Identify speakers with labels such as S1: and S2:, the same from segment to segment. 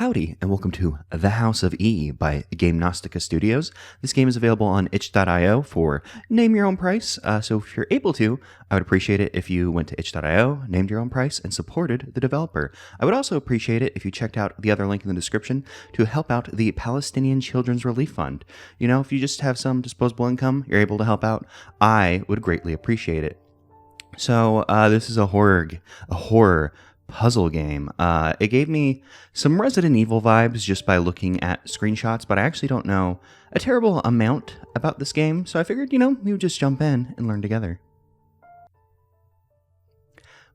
S1: Howdy, and welcome to The House of E by Gamenastica Studios. This game is available on itch.io for name your own price. So if you're able to, I would appreciate it if you went to itch.io, named your own price, and supported the developer. I would also appreciate it if you checked out the other link in the description to help out the Palestinian Children's Relief Fund. You know, if you just have some disposable income, you're able to help out, I would greatly appreciate it. So this is a horror puzzle game. It gave me some Resident Evil vibes just by looking at screenshots, but I actually don't know a terrible amount about this game, so I figured, we would just jump in and learn together.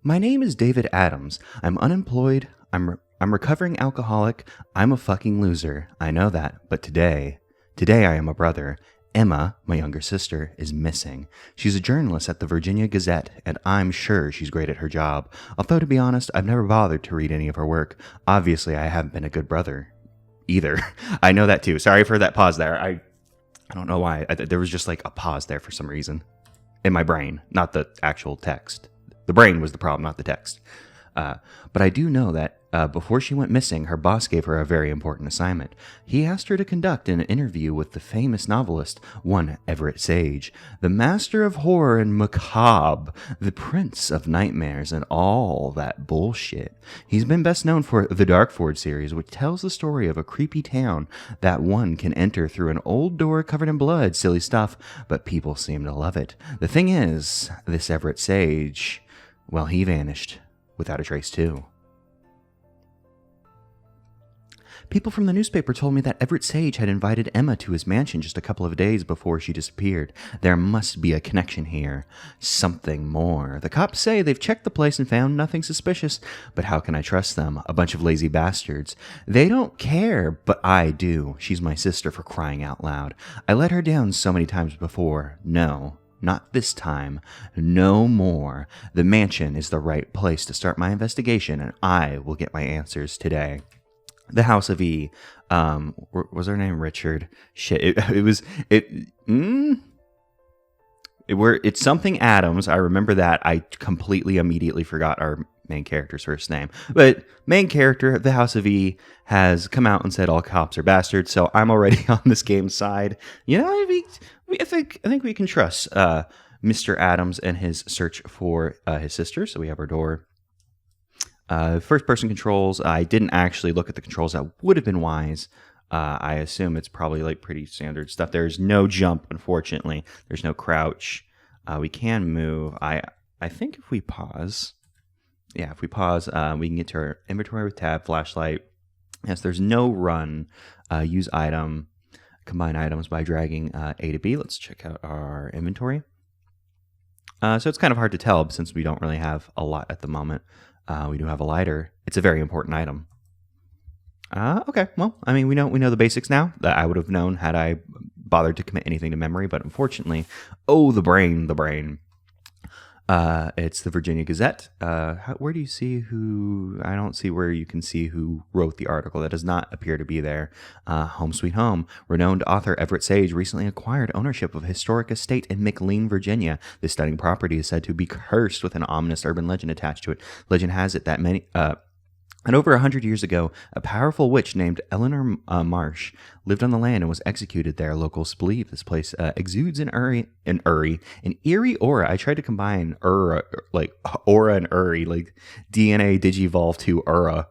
S1: My name is David Adams. I'm unemployed. I'm recovering alcoholic. I'm a fucking loser. I know that, but today I am a brother. Emma, my younger sister, is missing. She's a journalist at the Virginia Gazette, and I'm sure she's great at her job. Although, to be honest, I've never bothered to read any of her work. Obviously, I haven't been a good brother either. I know that too. Sorry for that pause there. I don't know why. There was just like a pause there for some reason. In my brain, not the actual text. The brain was the problem, not the text. But I do know that before she went missing, her boss gave her a very important assignment. He asked her to conduct an interview with the famous novelist, one Everett Sage, the master of horror and macabre, the prince of nightmares, and all that bullshit. He's been best known for the Darkford series, which tells the story of a creepy town that one can enter through an old door covered in blood. Silly stuff, but people seem to love it. The thing is, this Everett Sage, well, he vanished without a trace too. People from the newspaper told me that Everett Sage had invited Emma to his mansion just a couple of days before she disappeared. There must be a connection here. Something more. The cops say they've checked the place and found nothing suspicious, but how can I trust them? A bunch of lazy bastards. They don't care, but I do. She's my sister, for crying out loud. I let her down so many times before. No. Not this time. No more. The mansion is the right place to start my investigation, and I will get my answers today. The House of E. Was her name Richard? Shit. It's something Adams. I remember that. I completely immediately forgot our main character's first name. But main character, the House of E, has come out and said all cops are bastards. So I'm already on this game's side. I think we can trust Mr. Adams and his search for his sister. So we have our door. First person controls. I didn't actually look at the controls. That would have been wise. I assume it's probably like pretty standard stuff. There's no jump, unfortunately. There's no crouch. We can move. I think if we pause, we can get to our inventory with tab, flashlight. Yes, there's no run. Use item, combine items by dragging A to B. Let's check out our inventory. So it's kind of hard to tell since we don't really have a lot at the moment. We do have a lighter. It's a very important item. Okay, well, I mean, we know the basics now. That I would have known had I bothered to commit anything to memory, but unfortunately, the brain. It's the Virginia Gazette. Where do you see who? I don't see where you can see who wrote the article. That does not appear to be there. Home Sweet Home. Renowned author Everett Sage recently acquired ownership of a historic estate in McLean, Virginia. This stunning property is said to be cursed with an ominous urban legend attached to it. Legend has it that and over 100 years ago, a powerful witch named Eleanor Marsh lived on the land and was executed there. Locals believe this place exudes an eerie aura. I tried to combine aura and Uri, like DNA digivolve to aura.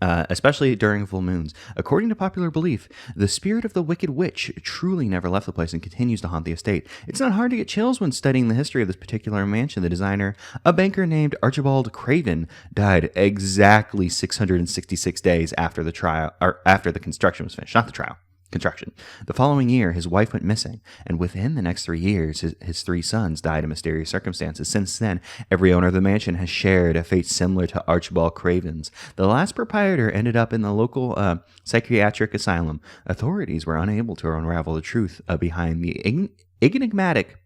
S1: Especially during full moons. According to popular belief, the spirit of the Wicked Witch truly never left the place and continues to haunt the estate. It's not hard to get chills when studying the history of this particular mansion. The designer, a banker named Archibald Craven, died exactly 666 days after the construction was finished. Not the trial. Construction. The following year, his wife went missing, and within the next 3 years, his 3 sons died in mysterious circumstances. Since then, every owner of the mansion has shared a fate similar to Archibald Craven's. The last proprietor ended up in the local psychiatric asylum. Authorities were unable to unravel the truth behind the enigmatic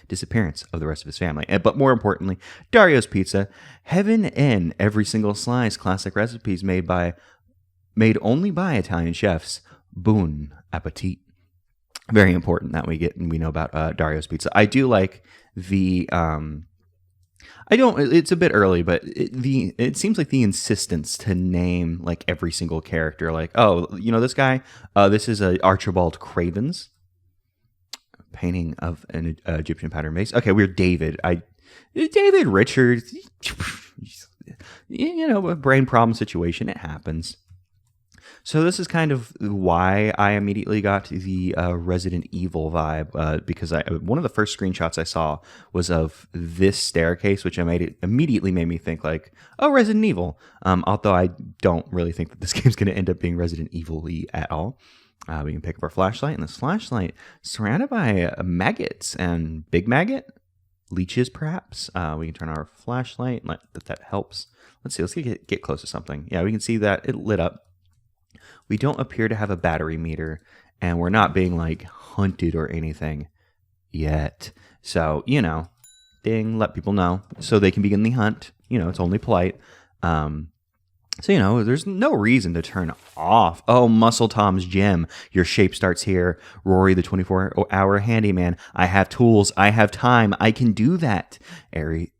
S1: disappearance of the rest of his family. But more importantly, Dario's Pizza, heaven in every single slice, classic recipes made only by Italian chefs. Bon appetit. Very important that we know about Dario's Pizza. I do like the I don't. It's a bit early, but it seems like the insistence to name like every single character, like, oh, this guy. This is a Archibald Craven's painting of an Egyptian pattern vase. Okay, we're David. David Richards. A brain problem situation. It happens. So this is kind of why I immediately got the Resident Evil vibe, because one of the first screenshots I saw was of this staircase, which immediately made me think like, oh, Resident Evil. Although I don't really think that this game's going to end up being Resident Evil-y at all. We can pick up our flashlight, and this flashlight surrounded by maggots and big maggot leeches, perhaps. We can turn our flashlight. That helps. Let's see. Let's get close to something. Yeah, we can see that it lit up. We don't appear to have a battery meter, and we're not being like hunted or anything yet. So, ding, let people know so they can begin the hunt. It's only polite. So, there's no reason to turn off. Oh, Muscle Tom's gym. Your shape starts here. Rory, the 24-hour handyman. I have tools. I have time. I can do that.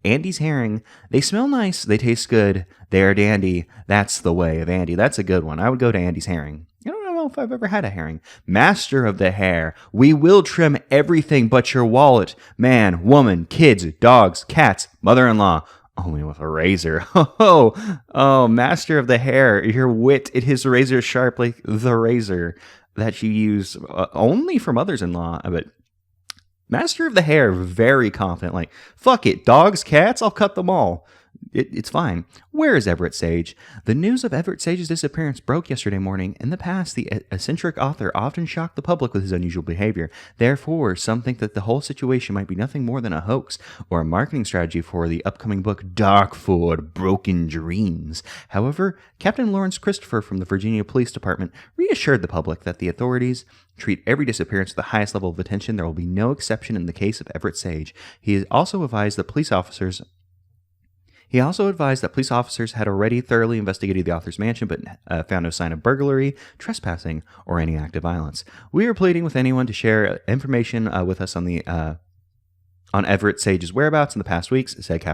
S1: Andy's herring. They smell nice. They taste good. They're dandy. That's the way of Andy. That's a good one. I would go to Andy's herring. I don't know if I've ever had a herring. Master of the hair. We will trim everything but your wallet. Man, woman, kids, dogs, cats, mother-in-law. Only with a razor. Oh, master of the hair. Your wit, it is razor sharp like the razor that you use only for mothers-in-law. But master of the hair, very confident. Like, fuck it, dogs, cats, I'll cut them all. It's fine. Where is Everett Sage? The news of Everett Sage's disappearance broke yesterday morning. In the past, the eccentric author often shocked the public with his unusual behavior. Therefore, some think that the whole situation might be nothing more than a hoax or a marketing strategy for the upcoming book Darkford Broken Dreams. However, Captain Lawrence Christopher from the Virginia Police Department reassured the public that the authorities treat every disappearance with the highest level of attention. There will be no exception in the case of Everett Sage. He also advised that police officers had already thoroughly investigated the author's mansion, but found no sign of burglary, trespassing, or any act of violence. We are pleading with anyone to share information with us on Everett Sage's whereabouts in the past weeks, said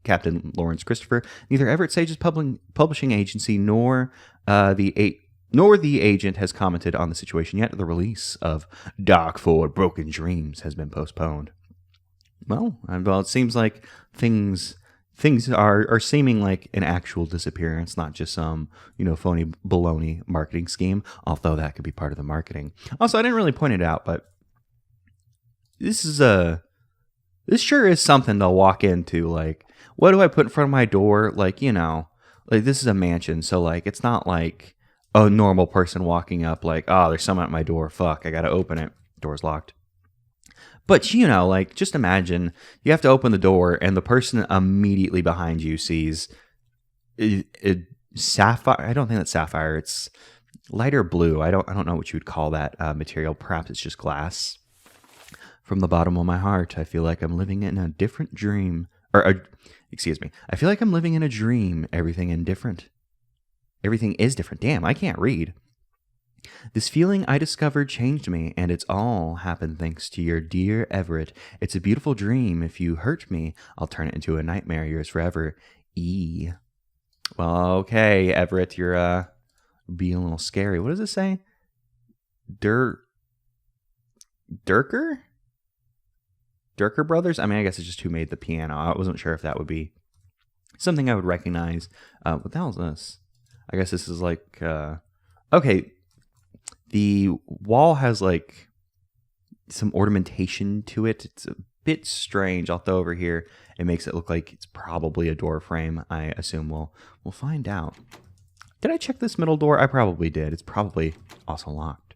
S1: Captain Lawrence Christopher. Neither Everett Sage's publishing agency nor the agent has commented on the situation yet. The release of Darkford Broken Dreams has been postponed. Well, it seems like things are seeming like an actual disappearance, not just some, phony baloney marketing scheme, although that could be part of the marketing. Also, I didn't really point it out, but this sure is something to walk into. Like, what do I put in front of my door? Like, this is a mansion, so like, it's not like a normal person walking up like, oh, there's someone at my door. Fuck, I gotta open it. Door's locked. But, just imagine you have to open the door and the person immediately behind you sees sapphire. I don't think that's sapphire. It's lighter blue. I don't know what you would call that material. Perhaps it's just glass. From the bottom of my heart, I feel like I'm living in a different dream. I feel like I'm living in a dream. Everything is different. Damn, I can't read. This feeling I discovered changed me, and it's all happened thanks to your dear Everett. It's a beautiful dream. If you hurt me, I'll turn it into a nightmare yours forever. E. Well, okay, Everett, you're being a little scary. What does it say? Durker Brothers? I mean, I guess it's just who made the piano. I wasn't sure if that would be something I would recognize. What the hell is this? I guess this is like... okay. The wall has like some ornamentation to it. It's a bit strange. I'll throw over here. It makes it look like it's probably a door frame. I assume we'll find out. Did I check this middle door? I probably did. It's probably also locked.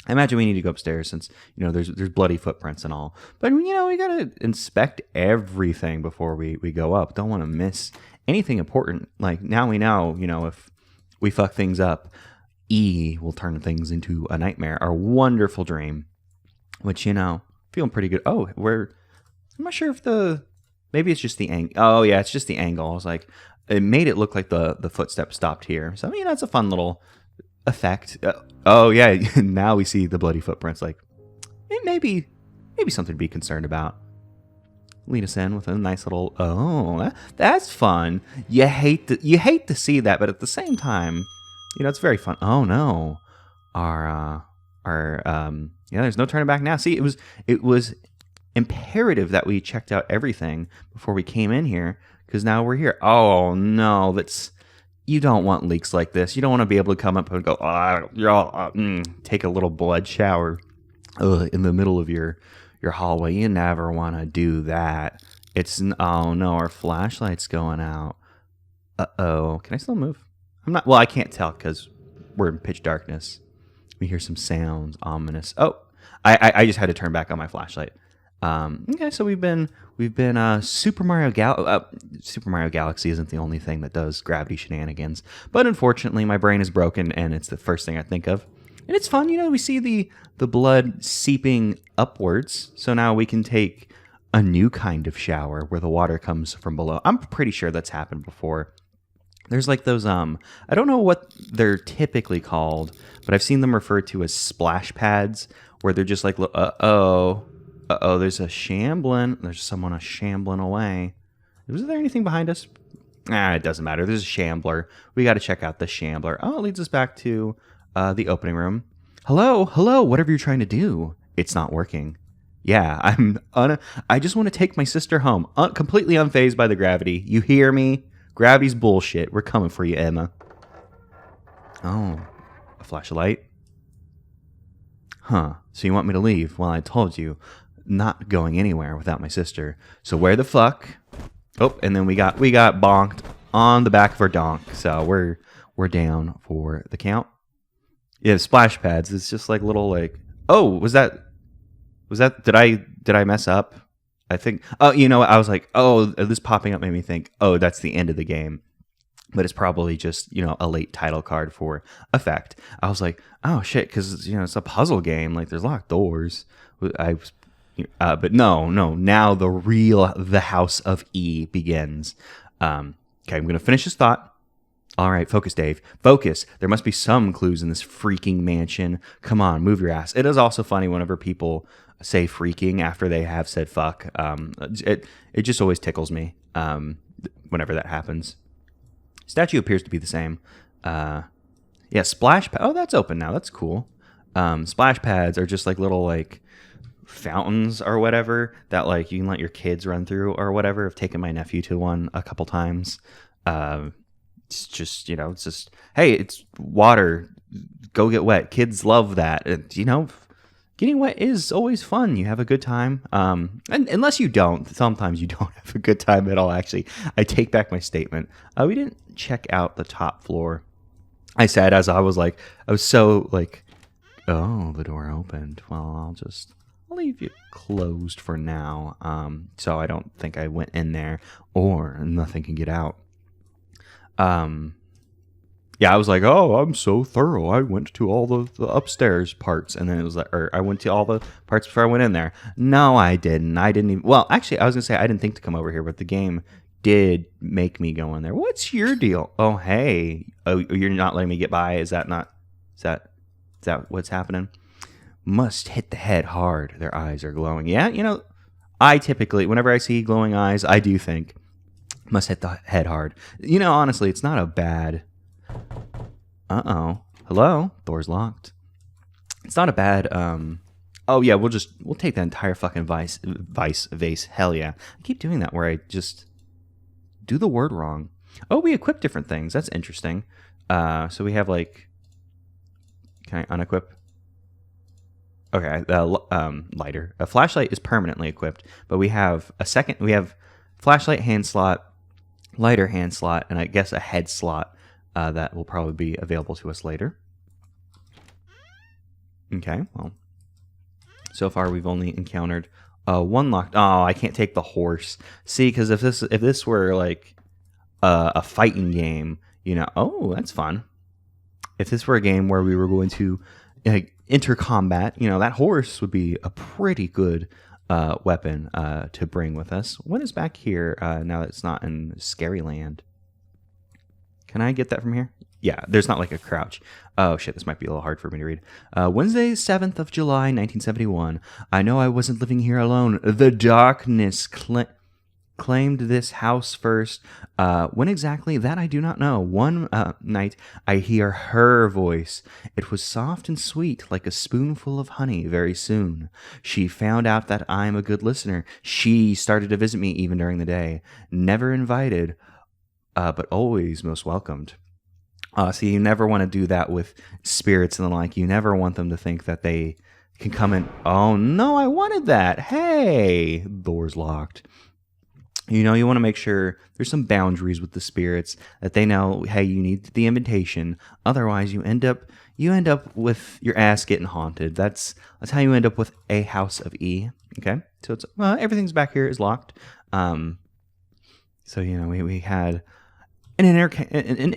S1: I imagine we need to go upstairs since, there's bloody footprints and all. But, we got to inspect everything before we go up. Don't want to miss anything important. Like, now we know, if we fuck things up, E will turn things into a nightmare. Our wonderful dream, which, feeling pretty good. Oh, I'm not sure if maybe it's just the angle. Oh, yeah, it's just the angle. I was like, it made it look like the footsteps stopped here. So, it's a fun little effect. Oh, yeah, now we see the bloody footprints. Like, maybe something to be concerned about. lead us in with a nice little. Oh, that's fun. You hate to see that, but at the same time, it's very fun. Oh no, yeah. There's no turning back now. See, it was imperative that we checked out everything before we came in here because now we're here. Oh no, you don't want leaks like this. You don't want to be able to come up and go, take a little blood shower in the middle of your hallway. You never want to do that. Oh no, our flashlight's going out. Uh-oh. Can I still move? Well, I can't tell because we're in pitch darkness. We hear some sounds, ominous. Oh, I just had to turn back on my flashlight. Okay, so we've been Super Mario Galaxy isn't the only thing that does gravity shenanigans, but unfortunately my brain is broken and it's the first thing I think of. And it's fun, we see the blood seeping upwards, so now we can take a new kind of shower where the water comes from below. I'm pretty sure that's happened before. There's like those I don't know what they're typically called, but I've seen them referred to as splash pads where they're just like there's a shambling. There's someone shambling away. Was there anything behind us? It doesn't matter. There's a shambler. We got to check out the shambler. Oh, it leads us back to the opening room. Hello, whatever you're trying to do. It's not working. Yeah, I just want to take my sister home. Completely unfazed by the gravity. You hear me? Gravity's bullshit. We're coming for you, Emma. Oh, a flashlight? Huh, so you want me to leave? Well, I told you. Not going anywhere without my sister. So where the fuck? Oh, and then we got bonked on the back of our donk. So we're down for the count. Yeah, splash pads. It's just like little like. Oh, was that? Did I mess up? I think. Oh, I was like, oh, this popping up made me think. Oh, that's the end of the game. But it's probably just a late title card for effect. I was like, oh shit, because it's a puzzle game. Like there's locked doors. But no. Now the House of E begins. Okay, I'm gonna finish this thought. All right, focus, Dave. Focus. There must be some clues in this freaking mansion. Come on, move your ass. It is also funny whenever people say freaking after they have said fuck. It just always tickles me whenever that happens. Statue appears to be the same. Yeah, splash pad. Oh, that's open now. That's cool. Splash pads are just like little like fountains or whatever that like you can let your kids run through or whatever. I've taken my nephew to one a couple times. It's just it's just, hey, it's water, go get wet. Kids love that. Getting wet is always fun. You have a good time. And unless you don't, sometimes you don't have a good time at all. Actually, I take back my statement. We didn't check out the top floor. I said as I was so like, oh, the door opened. Well, I'll leave you closed for now. So I don't think I went in there or nothing can get out. Yeah, I was like, oh, I'm so thorough. I went to all the upstairs parts, and then it was like, or I went to all the parts before I went in there. No, I didn't. I didn't even. Well, actually, I was gonna say I didn't think to come over here, but the game did make me go in there. What's your deal? Oh, hey, you're not letting me get by. Is that what's happening? Must hit the head hard. Their eyes are glowing. Yeah, I typically, whenever I see glowing eyes, I do think must hit the head hard. Honestly, it's not a bad. Hello? Door's locked. It's not a bad, oh yeah, we'll take that entire fucking vase. Hell yeah. I keep doing that where I just do the word wrong. Oh, we equip different things. That's interesting. So we have like, can I unequip? Okay, lighter. A flashlight is permanently equipped, but we have we have flashlight hand slot, lighter hand slot, and I guess a head slot. That will probably be available to us later. Okay, well, so far we've only encountered one locked. Oh, I can't take the horse. See, because if this were like a fighting game, oh, that's fun. If this were a game where we were going to enter combat, that horse would be a pretty good weapon to bring with us. What is back here now that it's not in Scary Land? Can I get that from here? Yeah, there's not like a crouch. Oh shit, this might be a little hard for me to read. Wednesday, 7th of July, 1971. I know I wasn't living here alone. The darkness claimed this house first. When exactly, that I do not know. One night, I hear her voice. It was soft and sweet, like a spoonful of honey. Very soon, she found out that I'm a good listener. She started to visit me even during the day. Never invited, but always most welcomed. So you never want to do that with spirits and the like. You never want them to think that they can come in. Oh no, I wanted that. Hey, door's locked. You know, you want to make sure there's some boundaries with the spirits that they know, hey, you need the invitation. Otherwise, you end up with your ass getting haunted. That's how you end up with a house of E. Okay, so it's everything's back here is locked. So you know, we had an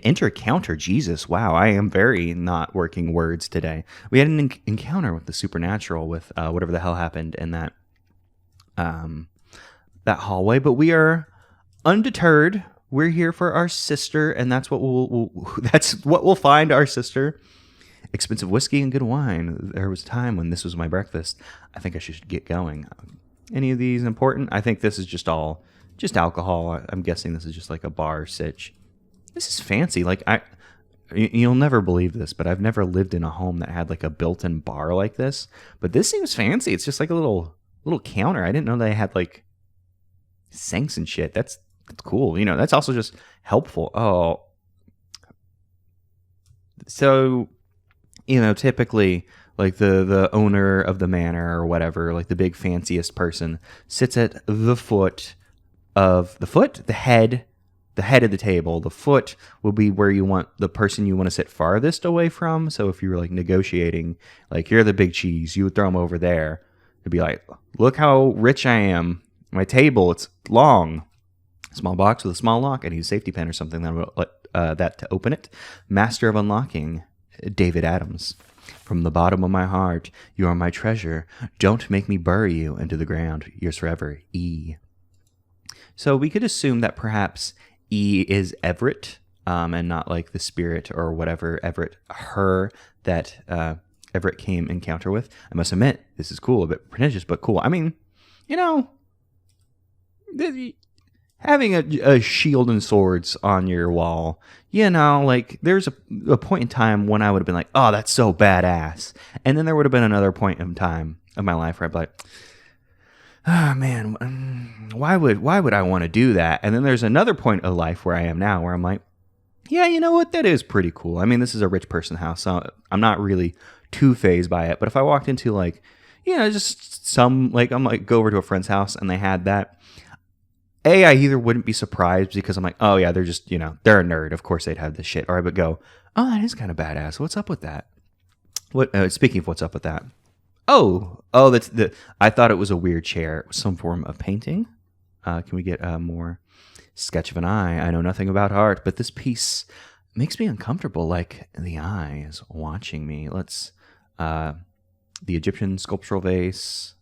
S1: encounter. Jesus, wow, I am very not working words today. We had an encounter with the supernatural, with whatever the hell happened in that hallway, but we are undeterred. We're here for our sister, and that's what we'll find our sister. Expensive whiskey and good wine. There was a time when this was my breakfast. I think I should get going. Any of these important? I think this is just alcohol. I'm guessing this is just like a bar sitch. This is fancy. Like you'll never believe this, but I've never lived in a home that had like a built-in bar like this. But this seems fancy. It's just like a little counter. I didn't know they had like sinks and shit. That's cool. You know, that's also just helpful. Oh, so you know, typically like the owner of the manor or whatever, like the big fanciest person, sits at the head of the table. The foot will be where you want the person you want to sit farthest away from. So if you were like negotiating, like you're the big cheese, you would throw them over there. It'd be like, look how rich I am. My table, it's long. Small box with a small lock. I need a safety pin or something that to open it. Master of unlocking, David Adams. From the bottom of my heart, you are my treasure. Don't make me bury you into the ground. Yours forever, E. So we could assume that perhaps E is Everett, and not like the spirit or whatever her that Everett came encounter with. I must admit, this is cool, a bit pretentious, but cool. I mean, you know, having a shield and swords on your wall, you know, like there's a point in time when I would have been like, oh, that's so badass. And then there would have been another point in time of my life where I'd be like, oh man, why would I want to do that? And then there's another point of life where I am now where I'm like, yeah, you know what? That is pretty cool. I mean, this is a rich person house, so I'm not really too fazed by it. But if I walked into like, you know, just some, like, I'm like, go over to a friend's house and they had that, I either wouldn't be surprised because I'm like, oh yeah, they're just, you know, they're a nerd. Of course they'd have this shit. Or I would go, oh, that is kind of badass. What's up with that? Speaking of what's up with that. Oh, I thought it was a weird chair. It was some form of painting. Can we get more sketch of an eye? I know nothing about art, but this piece makes me uncomfortable, like the eye is watching me. Let's, the Egyptian sculptural vase,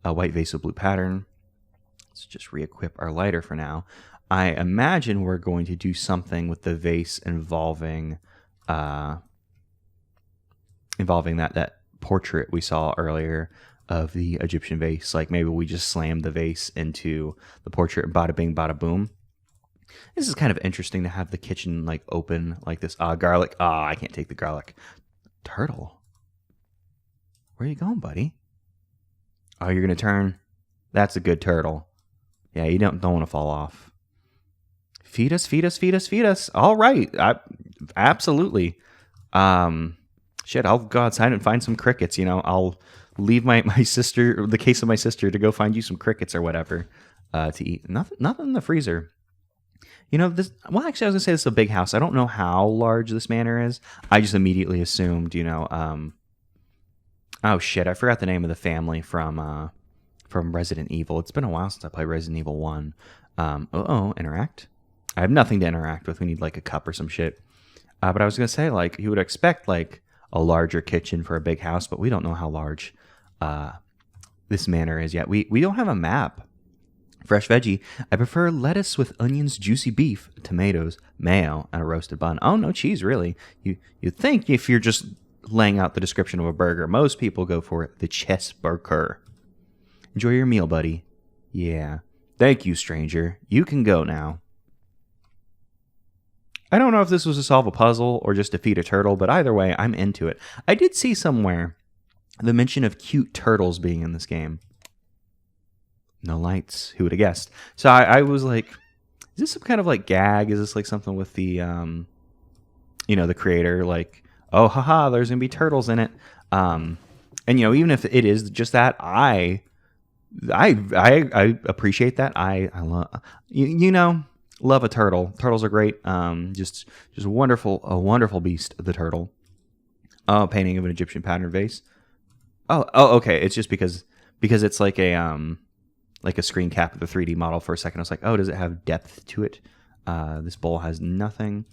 S1: a white vase of blue pattern. Let's just re-equip our lighter for now. I imagine we're going to do something with the vase involving that portrait we saw earlier of the Egyptian vase. Like maybe we just slam the vase into the portrait, bada bing, bada boom. This is kind of interesting to have the kitchen like open like this. Garlic. I can't take the garlic. Turtle. Where are you going, buddy? Oh, you're going to turn? That's a good turtle. Yeah, you don't want to fall off. Feed us, feed us, feed us, feed us. All right. Absolutely. Shit, I'll go outside and find some crickets. You know, I'll leave my sister, the case of my sister, to go find you some crickets or whatever to eat. Nothing in the freezer. You know, this. Well, actually, I was gonna say this is a big house. I don't know how large this manor is. I just immediately assumed, you know, oh shit, I forgot the name of the family from Resident Evil. It's been a while since I played Resident Evil 1. Interact. I have nothing to interact with. We need like a cup or some shit. But I was gonna say, like, you would expect like a larger kitchen for a big house, but we don't know how large this manor is yet. We don't have a map Fresh veggie, I prefer lettuce with onions, juicy beef, tomatoes, mayo, and a roasted bun. Oh, no cheese, really. You'd think if you're just laying out the description of a burger, most people go for the Chessburger. Enjoy your meal, buddy. Yeah. Thank you, stranger. You can go now. I don't know if this was to solve a puzzle or just defeat a turtle, but either way, I'm into it. I did see somewhere the mention of cute turtles being in this game. No lights. Who would have guessed? So I was like, is this some kind of like gag? Is this like something with the, the creator? Like, oh, haha, there's going to be turtles in it. And, even if it is just that, I appreciate that. I love, love a turtle. Turtles are great. Just wonderful, a wonderful beast, the turtle. Oh, painting of an Egyptian pattern vase. Oh, okay. It's just because it's like a screen cap of the 3D model for a second. I was like, oh, does it have depth to it? This bowl has nothing.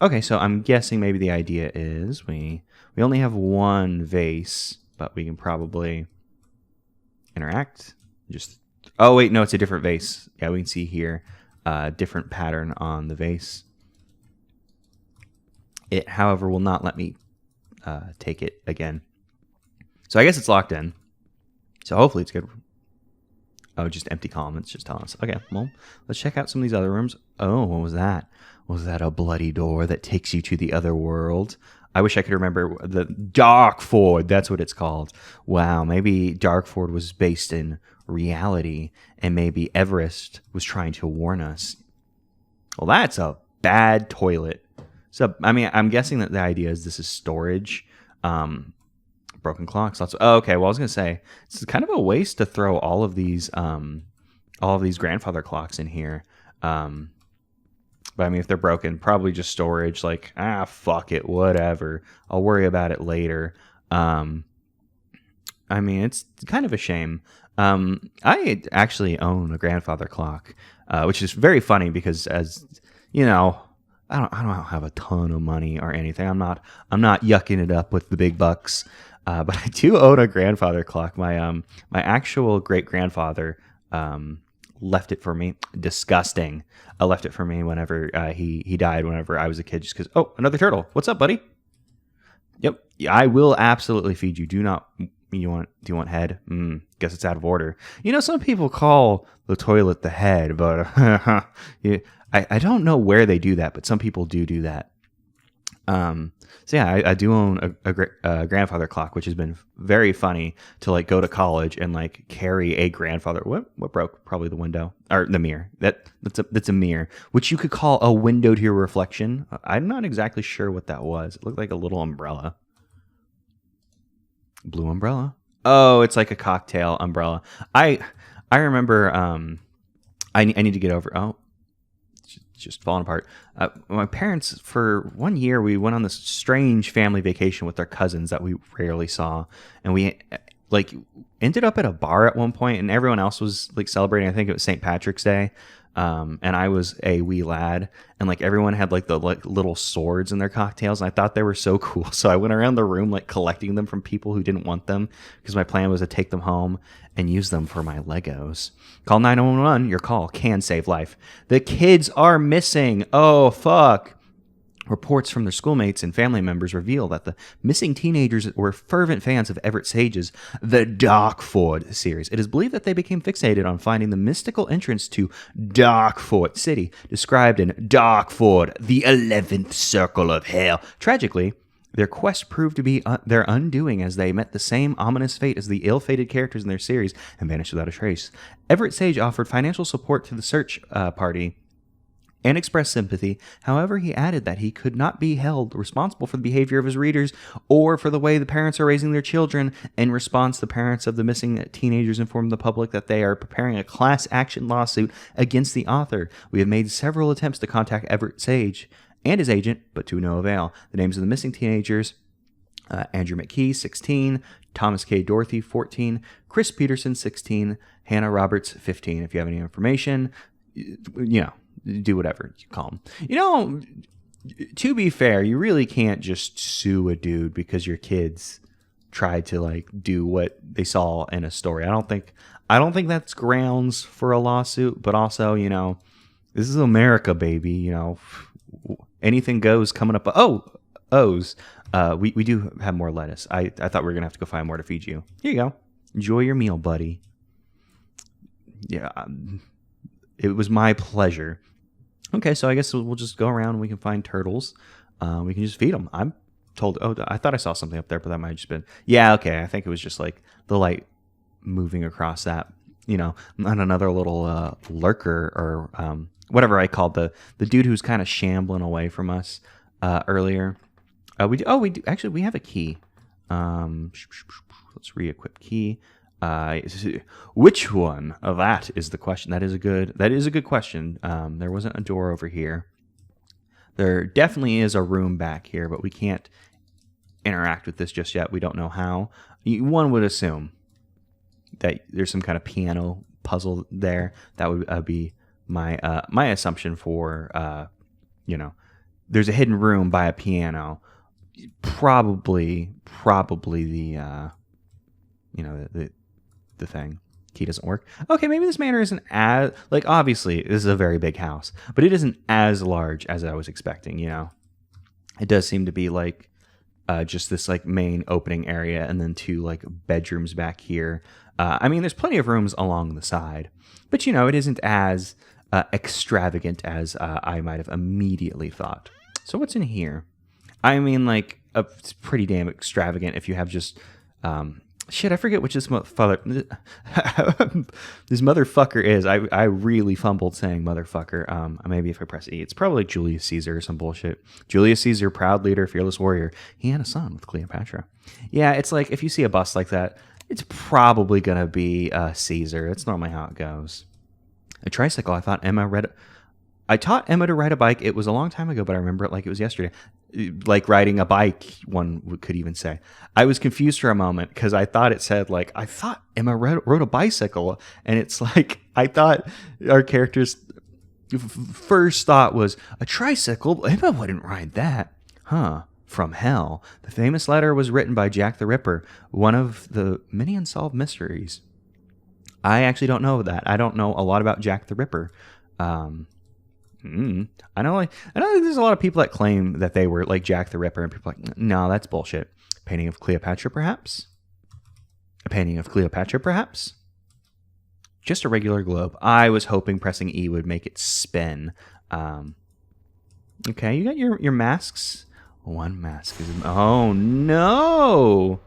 S1: Okay, so I'm guessing maybe the idea is we only have one vase, but we can probably interact. Oh wait, no, it's a different vase. Yeah, we can see here different pattern on the vase. It, however, will not let me take it again. So I guess it's locked in. So hopefully it's good. Oh, just empty column. It's just telling us. Okay, well, let's check out some of these other rooms. Oh, what was that? Was that a bloody door that takes you to the other world? I wish I could remember the Darkford. That's what it's called. Wow, maybe Darkford was based in reality, and maybe Everest was trying to warn us. Well, that's a bad toilet. So, I mean, I'm guessing that the idea is this is storage. Broken clocks. Okay. Well, I was gonna say it's kind of a waste to throw all of these grandfather clocks in here. But I mean, if they're broken, probably just storage. Like, fuck it, whatever. I'll worry about it later. I mean, it's kind of a shame. I actually own a grandfather clock, which is very funny because, as you know, I don't have a ton of money or anything. I'm not yucking it up with the big bucks. But I do own a grandfather clock. My actual great grandfather left it for me. Disgusting. Left it for me whenever he died. Whenever I was a kid, just because. Oh, another turtle. What's up, buddy? Yep. Yeah, I will absolutely feed you. Do you want head? Guess it's out of order. Some people call the toilet the head, but I don't know where they do that, but some people do that. So yeah, I do own a grandfather clock, which has been very funny to like go to college and like carry a grandfather. What broke? Probably the window or the mirror. That's a mirror, which you could call a window to your reflection. I'm not exactly sure what that was. It looked like a little umbrella. Blue umbrella. Oh, it's like a cocktail umbrella. I remember. I need to get over. Oh. Just falling apart. My parents, for 1 year, we went on this strange family vacation with our cousins that we rarely saw, and we like ended up at a bar at one point, and everyone else was like celebrating. I think it was St. Patrick's Day, and I was a wee lad, and like everyone had like the little swords in their cocktails, and I thought they were so cool. So I went around the room like collecting them from people who didn't want them, because my plan was to take them home and use them for my Legos. Call 911. Your call can save life. The kids are missing. Oh, fuck. Reports from their schoolmates and family members reveal that the missing teenagers were fervent fans of Everett Sage's The Darkford series. It is believed that they became fixated on finding the mystical entrance to Darkford City, described in Darkford, the 11th Circle of Hell. Tragically, their quest proved to be their undoing as they met the same ominous fate as the ill-fated characters in their series and vanished without a trace. Everett Sage offered financial support to the search party and expressed sympathy. However, he added that he could not be held responsible for the behavior of his readers or for the way the parents are raising their children. In response, the parents of the missing teenagers informed the public that they are preparing a class action lawsuit against the author. We have made several attempts to contact Everett Sage and his agent, but to no avail. The names of the missing teenagers: Andrew McKee, 16, Thomas K. Dorothy, 14, Chris Peterson, 16, Hannah Roberts, 15. If you have any information, do whatever you call them. To be fair, you really can't just sue a dude because your kids tried to like do what they saw in a story. I don't think that's grounds for a lawsuit, but also, this is America, baby, anything goes coming up. Oh, O's. We do have more lettuce. I thought we were gonna have to go find more to feed you. Here you go. Enjoy your meal, buddy. Yeah, it was my pleasure. Okay, so I guess we'll just go around and we can find turtles. We can just feed them. I'm told. Oh, I thought I saw something up there, but that might have just been. Yeah, okay. I think it was just like the light moving across that. And another little lurker or whatever I called the dude who's kind of shambling away from us earlier. We do. Actually, we have a key. Let's re-equip key. Which one of that is the question? That is a good question. There wasn't a door over here. There definitely is a room back here, but we can't interact with this just yet. We don't know how. One would assume that there's some kind of piano puzzle there. That would be my assumption for there's a hidden room by a piano. Probably the the thing. Key doesn't work. Okay, maybe this manor isn't as obviously this is a very big house, but it isn't as large as I was expecting. It does seem to be just this main opening area and then 2 bedrooms back here. There's plenty of rooms along the side, but it isn't as extravagant as I might have immediately thought. So what's in here? It's pretty damn extravagant if you have just I forget which this motherfucker is. I really fumbled saying motherfucker. Maybe if I press E, it's probably Julius Caesar or some bullshit. Julius Caesar, proud leader, fearless warrior. He had a son with Cleopatra. Yeah, it's like if you see a bust like that, it's probably gonna be Caesar. That's normally how it goes. A tricycle. I taught Emma to ride a bike. It was a long time ago, but I remember it like it was yesterday. Like riding a bike, one could even say. I was confused for a moment because I thought it said I thought Emma rode a bicycle, and it's I thought our character's first thought was a tricycle. Emma wouldn't ride that, huh? From hell. The famous letter was written by Jack the Ripper, one of the many unsolved mysteries. I actually don't know that. I don't know a lot about Jack the Ripper. I know there's a lot of people that claim that they were like Jack the Ripper, and people are like, no, that's bullshit. Painting of Cleopatra, perhaps? A painting of Cleopatra, perhaps? Just a regular globe. I was hoping pressing E would make it spin. Okay, you got your masks. One mask is... Oh, no!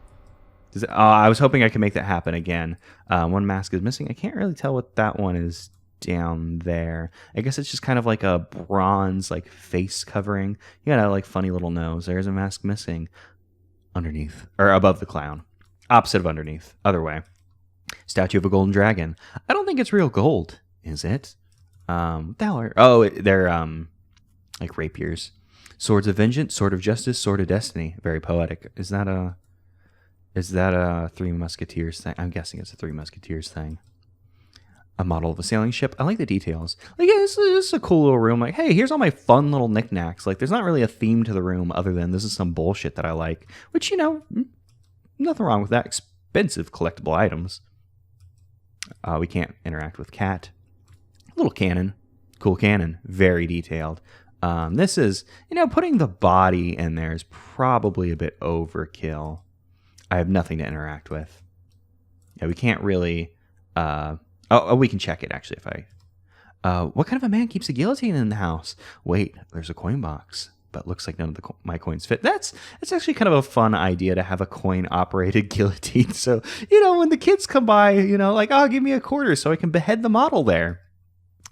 S1: I was hoping I could make that happen again. One mask is missing. I can't really tell what that one is down there. I guess it's just kind of like a bronze face covering. You got a funny little nose. There's a mask missing underneath or above the clown. Opposite of underneath. Other way. Statue of a golden dragon. I don't think it's real gold, is it? What the hell are... they're rapiers. Swords of vengeance, sword of justice, sword of destiny. Very poetic. Is that a Three Musketeers thing? I'm guessing it's a Three Musketeers thing. A model of a sailing ship. I like the details. This is a cool little room. Hey, here's all my fun little knickknacks. There's not really a theme to the room other than this is some bullshit that I like. Which, nothing wrong with that. Expensive collectible items. We can't interact with cat. Little cannon. Cool cannon. Very detailed. This is, putting the body in there is probably a bit overkill. I have nothing to interact with. Yeah, we can't really... we can check it, actually, if I... what kind of a man keeps a guillotine in the house? Wait, there's a coin box, but looks like none of my coins fit. That's actually kind of a fun idea to have a coin-operated guillotine. So, when the kids come by, give me a quarter so I can behead the model there.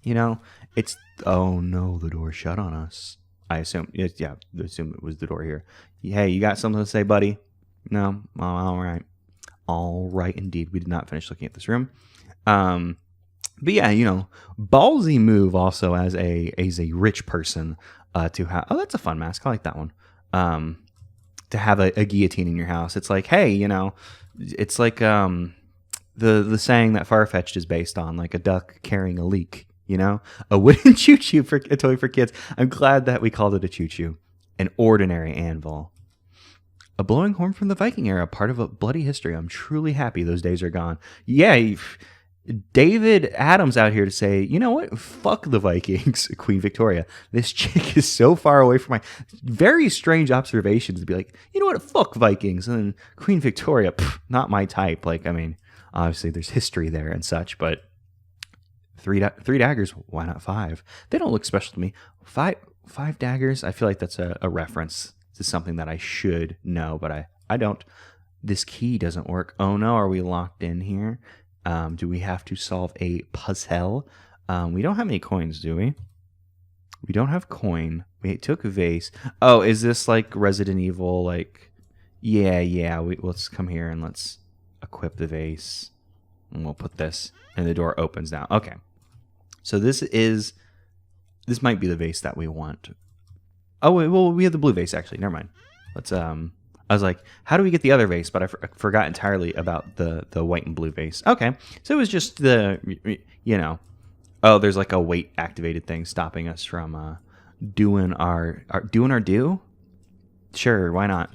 S1: It's... Oh, no, the door shut on us. I assume... Yeah, I assume it was the door here. Hey, you got something to say, buddy? No? Oh, all right. All right, indeed. We did not finish looking at this room. But yeah, ballsy move also as a rich person to have. Oh, that's a fun mask. I like that one. To have a guillotine in your house. It's like, hey, it's like the saying that Farfetch'd is based on, like a duck carrying a leak. A wooden choo-choo for a toy for kids. I'm glad that we called it a choo-choo. An ordinary anvil. A blowing horn from the Viking era, part of a bloody history. I'm truly happy those days are gone. Yeah, David Adams out here to say, you know what? Fuck the Vikings, Queen Victoria. This chick is so far away from my very strange observations to be like, you know what? Fuck Vikings. And then Queen Victoria, not my type. Like, I mean, obviously there's history there and such, but three daggers, why not 5? They don't look special to me. Five daggers, I feel like that's a reference to something that I should know, but I don't. This key doesn't work. Oh no, are we locked in here? Do we have to solve a puzzle? We don't have any coins, do we? We don't have coin. We took a vase. Oh, is this like Resident Evil? Like, yeah. Let's come here and let's equip the vase. And we'll put this, and the door opens now. Okay. So this might be the vase that we want. Oh, well, we have the blue vase, actually. Never mind. Let's, I was like, how do we get the other vase? But I forgot entirely about the white and blue vase. Okay. So it was just the, oh, there's like a weight activated thing stopping us from doing our do? Sure, why not?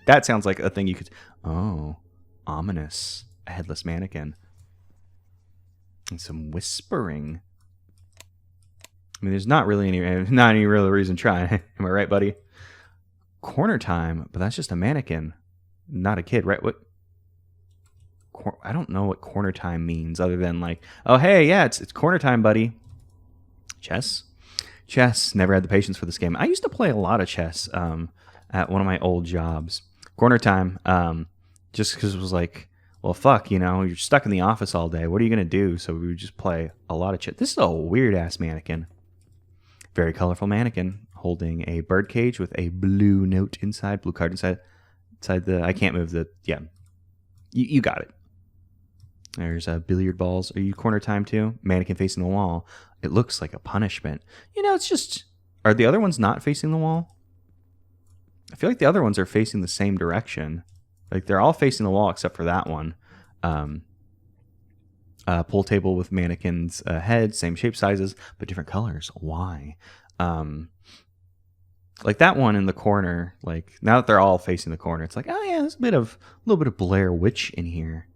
S1: That sounds like a thing you could, oh, ominous. A headless mannequin. And some whispering. I mean, there's not any real reason to try. Am I right, buddy? Corner time, but that's just a mannequin, not a kid, right? What? I don't know what corner time means, other than like, oh hey, yeah, it's corner time, buddy. Chess. Never had the patience for this game. I used to play a lot of chess at one of my old jobs. Corner time, just because it was like, well, fuck, you're stuck in the office all day. What are you gonna do? So we would just play a lot of chess. This is a weird ass mannequin. Very colorful mannequin holding a bird cage with a blue note inside, blue card inside the. I can't move the. Yeah, you got it. There's billiard balls. Are you corner time too? Mannequin facing the wall. It looks like a punishment. It's just. Are the other ones not facing the wall? I feel like the other ones are facing the same direction. Like they're all facing the wall except for that one. Pool table with mannequins' heads, same shape, sizes, but different colors. Why? Like that one in the corner. Like now that they're all facing the corner, it's like, oh yeah, there's a little bit of Blair Witch in here,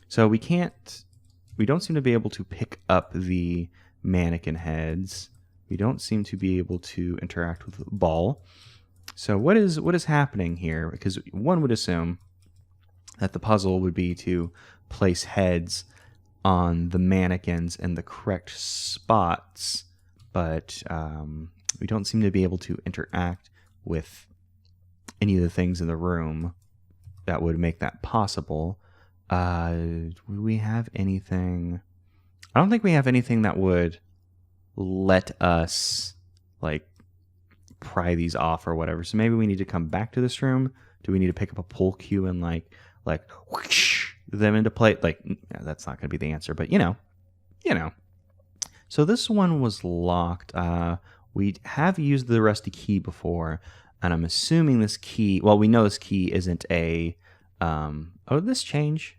S1: So we don't seem to be able to pick up the mannequin heads. We don't seem to be able to interact with the ball. So what is happening here? Because one would assume that the puzzle would be to place heads on the mannequins in the correct spots, but we don't seem to be able to interact with any of the things in the room that would make that possible. Do we have anything? I don't think we have anything that would let us like pry these off or whatever. So maybe we need to come back to this room. Do we need to pick up a pull cue and like whoosh them into play? Like, yeah, that's not going to be the answer, but you know. So this one was locked. We have used the rusty key before, and I'm assuming this key. Well, we know this key isn't a. Oh, did this change?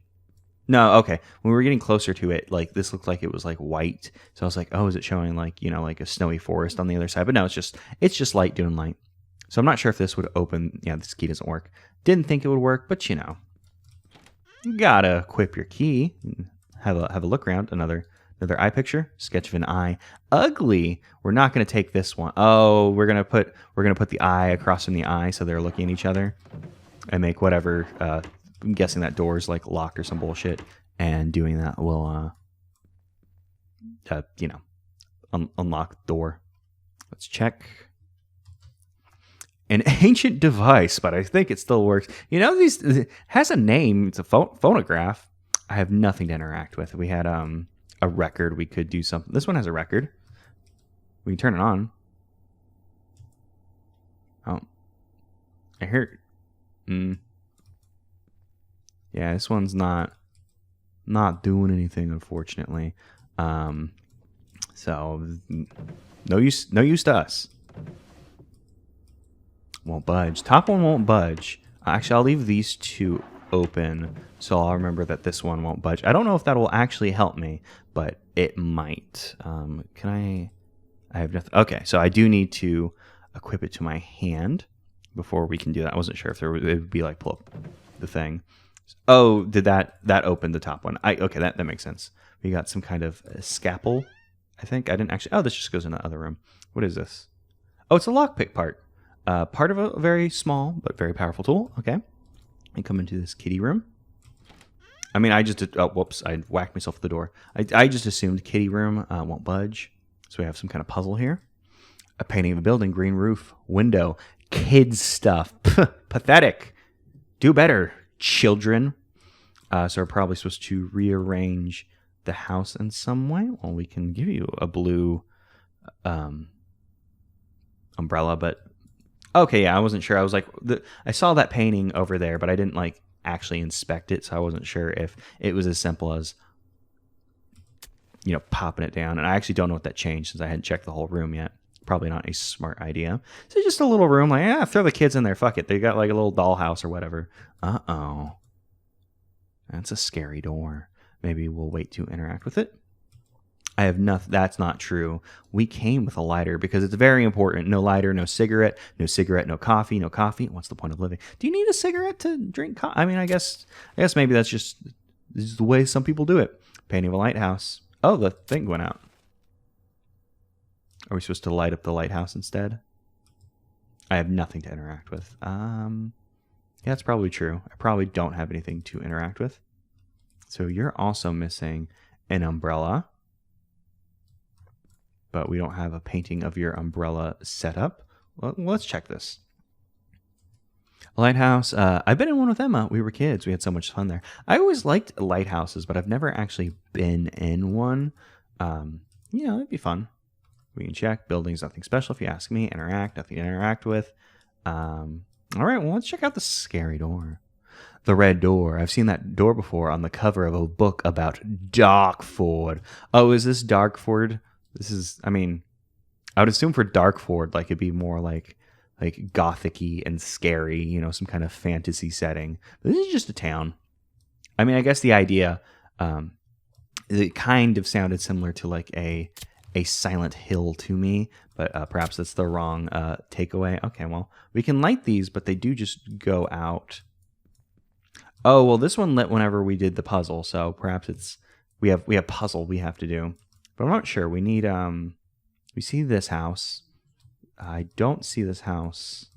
S1: No, okay. When we were getting closer to it, like this looked like it was like white. So I was like, oh, is it showing like like a snowy forest on the other side? But no, it's just light doing light. So I'm not sure if this would open. Yeah, this key doesn't work. Didn't think it would work, but you gotta equip your key. Have a look around. Another eye picture. Sketch of an eye. Ugly. We're not gonna take this one. Oh, we're gonna put the eye across from the eye so they're looking at each other, and make whatever. I'm guessing that door is like locked or some bullshit, and doing that will unlock the door. Let's check. An ancient device, but I think it still works. It has a name. It's a phonograph. I have nothing to interact with. We had a record. We could do something. This one has a record. We can turn it on. Oh, I hear. Yeah, this one's not doing anything, unfortunately. So no use to us. Won't budge. Top one won't budge. Actually, I'll leave these two open, so I'll remember that this one won't budge. I don't know if that will actually help me, but it might. Can I have nothing. Okay, so I do need to equip it to my hand. before we can do that. I wasn't sure if it would be like pull up the thing. Oh, did that open the top one? Okay, that makes sense. We got some kind of scalpel, I think. I didn't actually. Oh, this just goes in the other room. What is this? Oh, it's a lockpick part. Part of a very small but very powerful tool. Okay. And come into this kitty room. I mean, I just did. Oh, whoops! I whacked myself with the door. I just assumed kitty room won't budge. So we have some kind of puzzle here. A painting of a building, green roof, window, kids stuff. Pathetic. Do better, children. So we're probably supposed to rearrange the house in some way. Well, we can give you a blue umbrella, but okay, yeah, I wasn't sure. I was like, I saw that painting over there, but I didn't like actually inspect it, so I wasn't sure if it was as simple as, you know, popping it down. And I actually don't know what that changed since I hadn't checked the whole room yet. Probably not a smart idea. So just a little room, like, throw the kids in there. Fuck it. They got like a little dollhouse or whatever. Uh-oh. That's a scary door. Maybe we'll wait to interact with it. I have nothing. That's not true. We came with a lighter because it's very important. No lighter, no cigarette, no coffee, no coffee. What's the point of living? Do you need a cigarette to drink coffee? I mean, I guess maybe this is the way some people do it. Painting of a lighthouse. Oh, the thing went out. Are we supposed to light up the lighthouse instead? I have nothing to interact with. Yeah, that's probably true. I probably don't have anything to interact with. So you're also missing an umbrella. But we don't have a painting of your umbrella set up. Well, let's check this. A lighthouse. I've been in one with Emma. We were kids. We had so much fun there. I always liked lighthouses, but I've never actually been in one. You know, it'd be fun. We can check. Buildings, nothing special if you ask me. Interact, nothing to interact with. All right, well, let's check out the scary door. The red door. I've seen that door before on the cover of a book about Darkford. Oh, is this Darkford? This is, I mean, I would assume for Darkford, like, it'd be more like gothic-y and scary, you know, some kind of fantasy setting. But this is just a town. I mean, I guess the idea, it kind of sounded similar to like a Silent Hill to me, but perhaps that's the wrong takeaway. Okay, well, we can light these, but they do just go out. Oh, well, this one lit whenever we did the puzzle, so perhaps it's we have puzzle we have to do. But I'm not sure. We need we see this house. I don't see this house.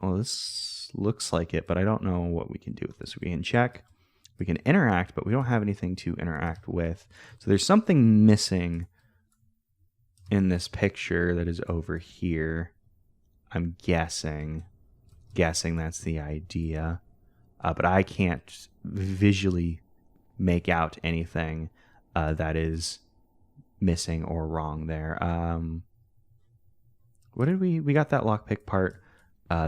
S1: Well, this looks like it, but I don't know what we can do with this. We can check. We can interact, but we don't have anything to interact with. So there's something missing in this picture that is over here. I'm guessing that's the idea. But I can't visually make out anything that is missing or wrong there. What did we got that lockpick part?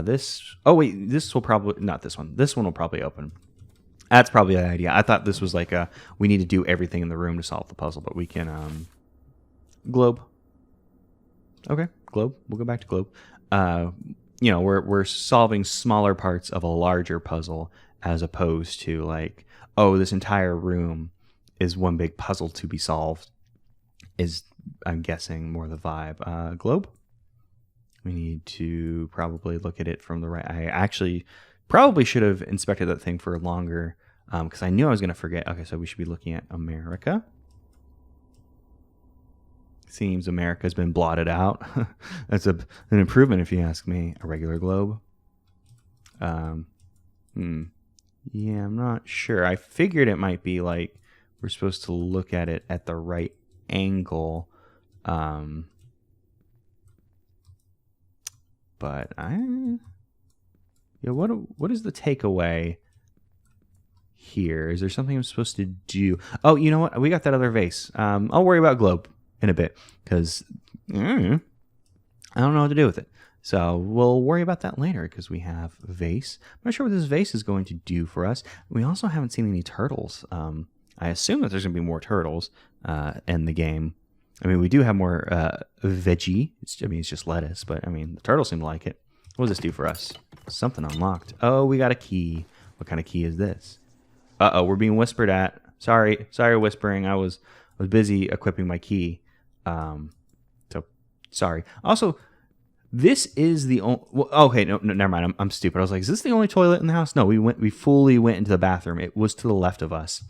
S1: This will probably, not this one. This one will probably open. That's probably the idea. I thought this was like we need to do everything in the room to solve the puzzle, but we can globe. Okay, globe. We'll go back to globe. You know, we're solving smaller parts of a larger puzzle as opposed to like, oh, this entire room is one big puzzle to be solved. Is, I'm guessing, more the vibe. Globe. We need to probably look at it from the right. I actually probably should have inspected that thing for longer because I knew I was going to forget. Okay, so we should be looking at America. Seems America's been blotted out. That's an improvement if you ask me. A regular globe. Yeah, I'm not sure. I figured it might be like we're supposed to look at it at the right angle. But what is the takeaway here? Is there something I'm supposed to do? Oh, you know what? We got that other vase. I'll worry about globe in a bit because I don't know what to do with it. So we'll worry about that later because we have a vase. I'm not sure what this vase is going to do for us. We also haven't seen any turtles. I assume that there's going to be more turtles in the game. I mean, we do have more veggie. It's just lettuce, but I mean, the turtles seem to like it. What does this do for us? Something unlocked. Oh, we got a key. What kind of key is this? Uh-oh, we're being whispered at. Sorry, whispering. I was busy equipping my key. So sorry. Also, This is the only. Well, okay, no, never mind. I'm stupid. I was like, is this the only toilet in the house? No, we fully went into the bathroom. It was to the left of us.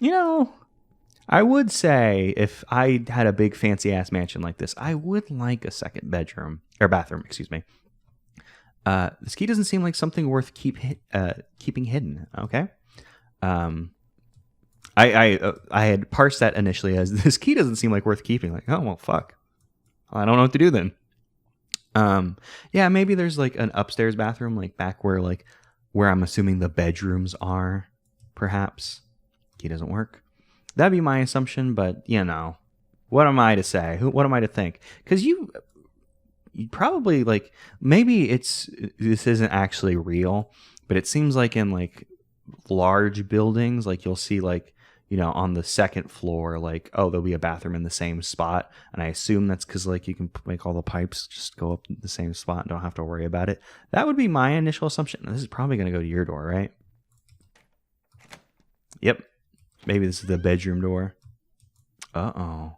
S1: You know, I would say if I had a big fancy ass mansion like this, I would like a second bedroom or bathroom. Excuse me. This key doesn't seem like something worth keeping hidden. Okay. I had parsed that initially as this key doesn't seem like worth keeping. Like, oh well, fuck. I don't know what to do then. Yeah, maybe there's like an upstairs bathroom, like back where I'm assuming the bedrooms are. Perhaps key doesn't work. That'd be my assumption, but what am I to say? What am I to think? Because you probably like maybe this isn't actually real, but it seems like in like large buildings, like you'll see like on the second floor, like, oh, there'll be a bathroom in the same spot, and I assume that's because like you can make all the pipes just go up the same spot and don't have to worry about it. That would be my initial assumption. This is probably going to go to your door, right? Yep. Maybe this is the bedroom door. Uh-oh.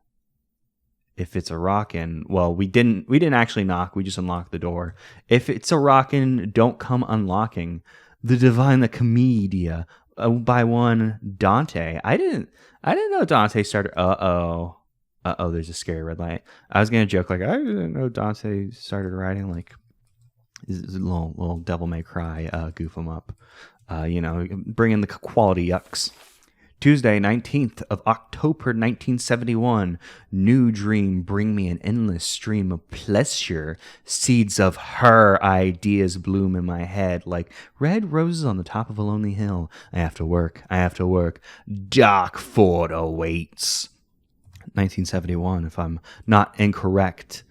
S1: If it's a rockin', well, we didn't actually knock. We just unlocked the door. If it's a rockin', don't come unlocking. The Divina Commedia by one Dante. I didn't know Dante started. There's a scary red light. I was gonna joke like I didn't know Dante started writing like little Devil May Cry goof him up. Bring in the quality yucks. Tuesday, 19th of October, 1971. New dream, bring me an endless stream of pleasure. Seeds of her ideas bloom in my head like red roses on the top of a lonely hill. I have to work. Darkford awaits. 1971, if I'm not incorrect.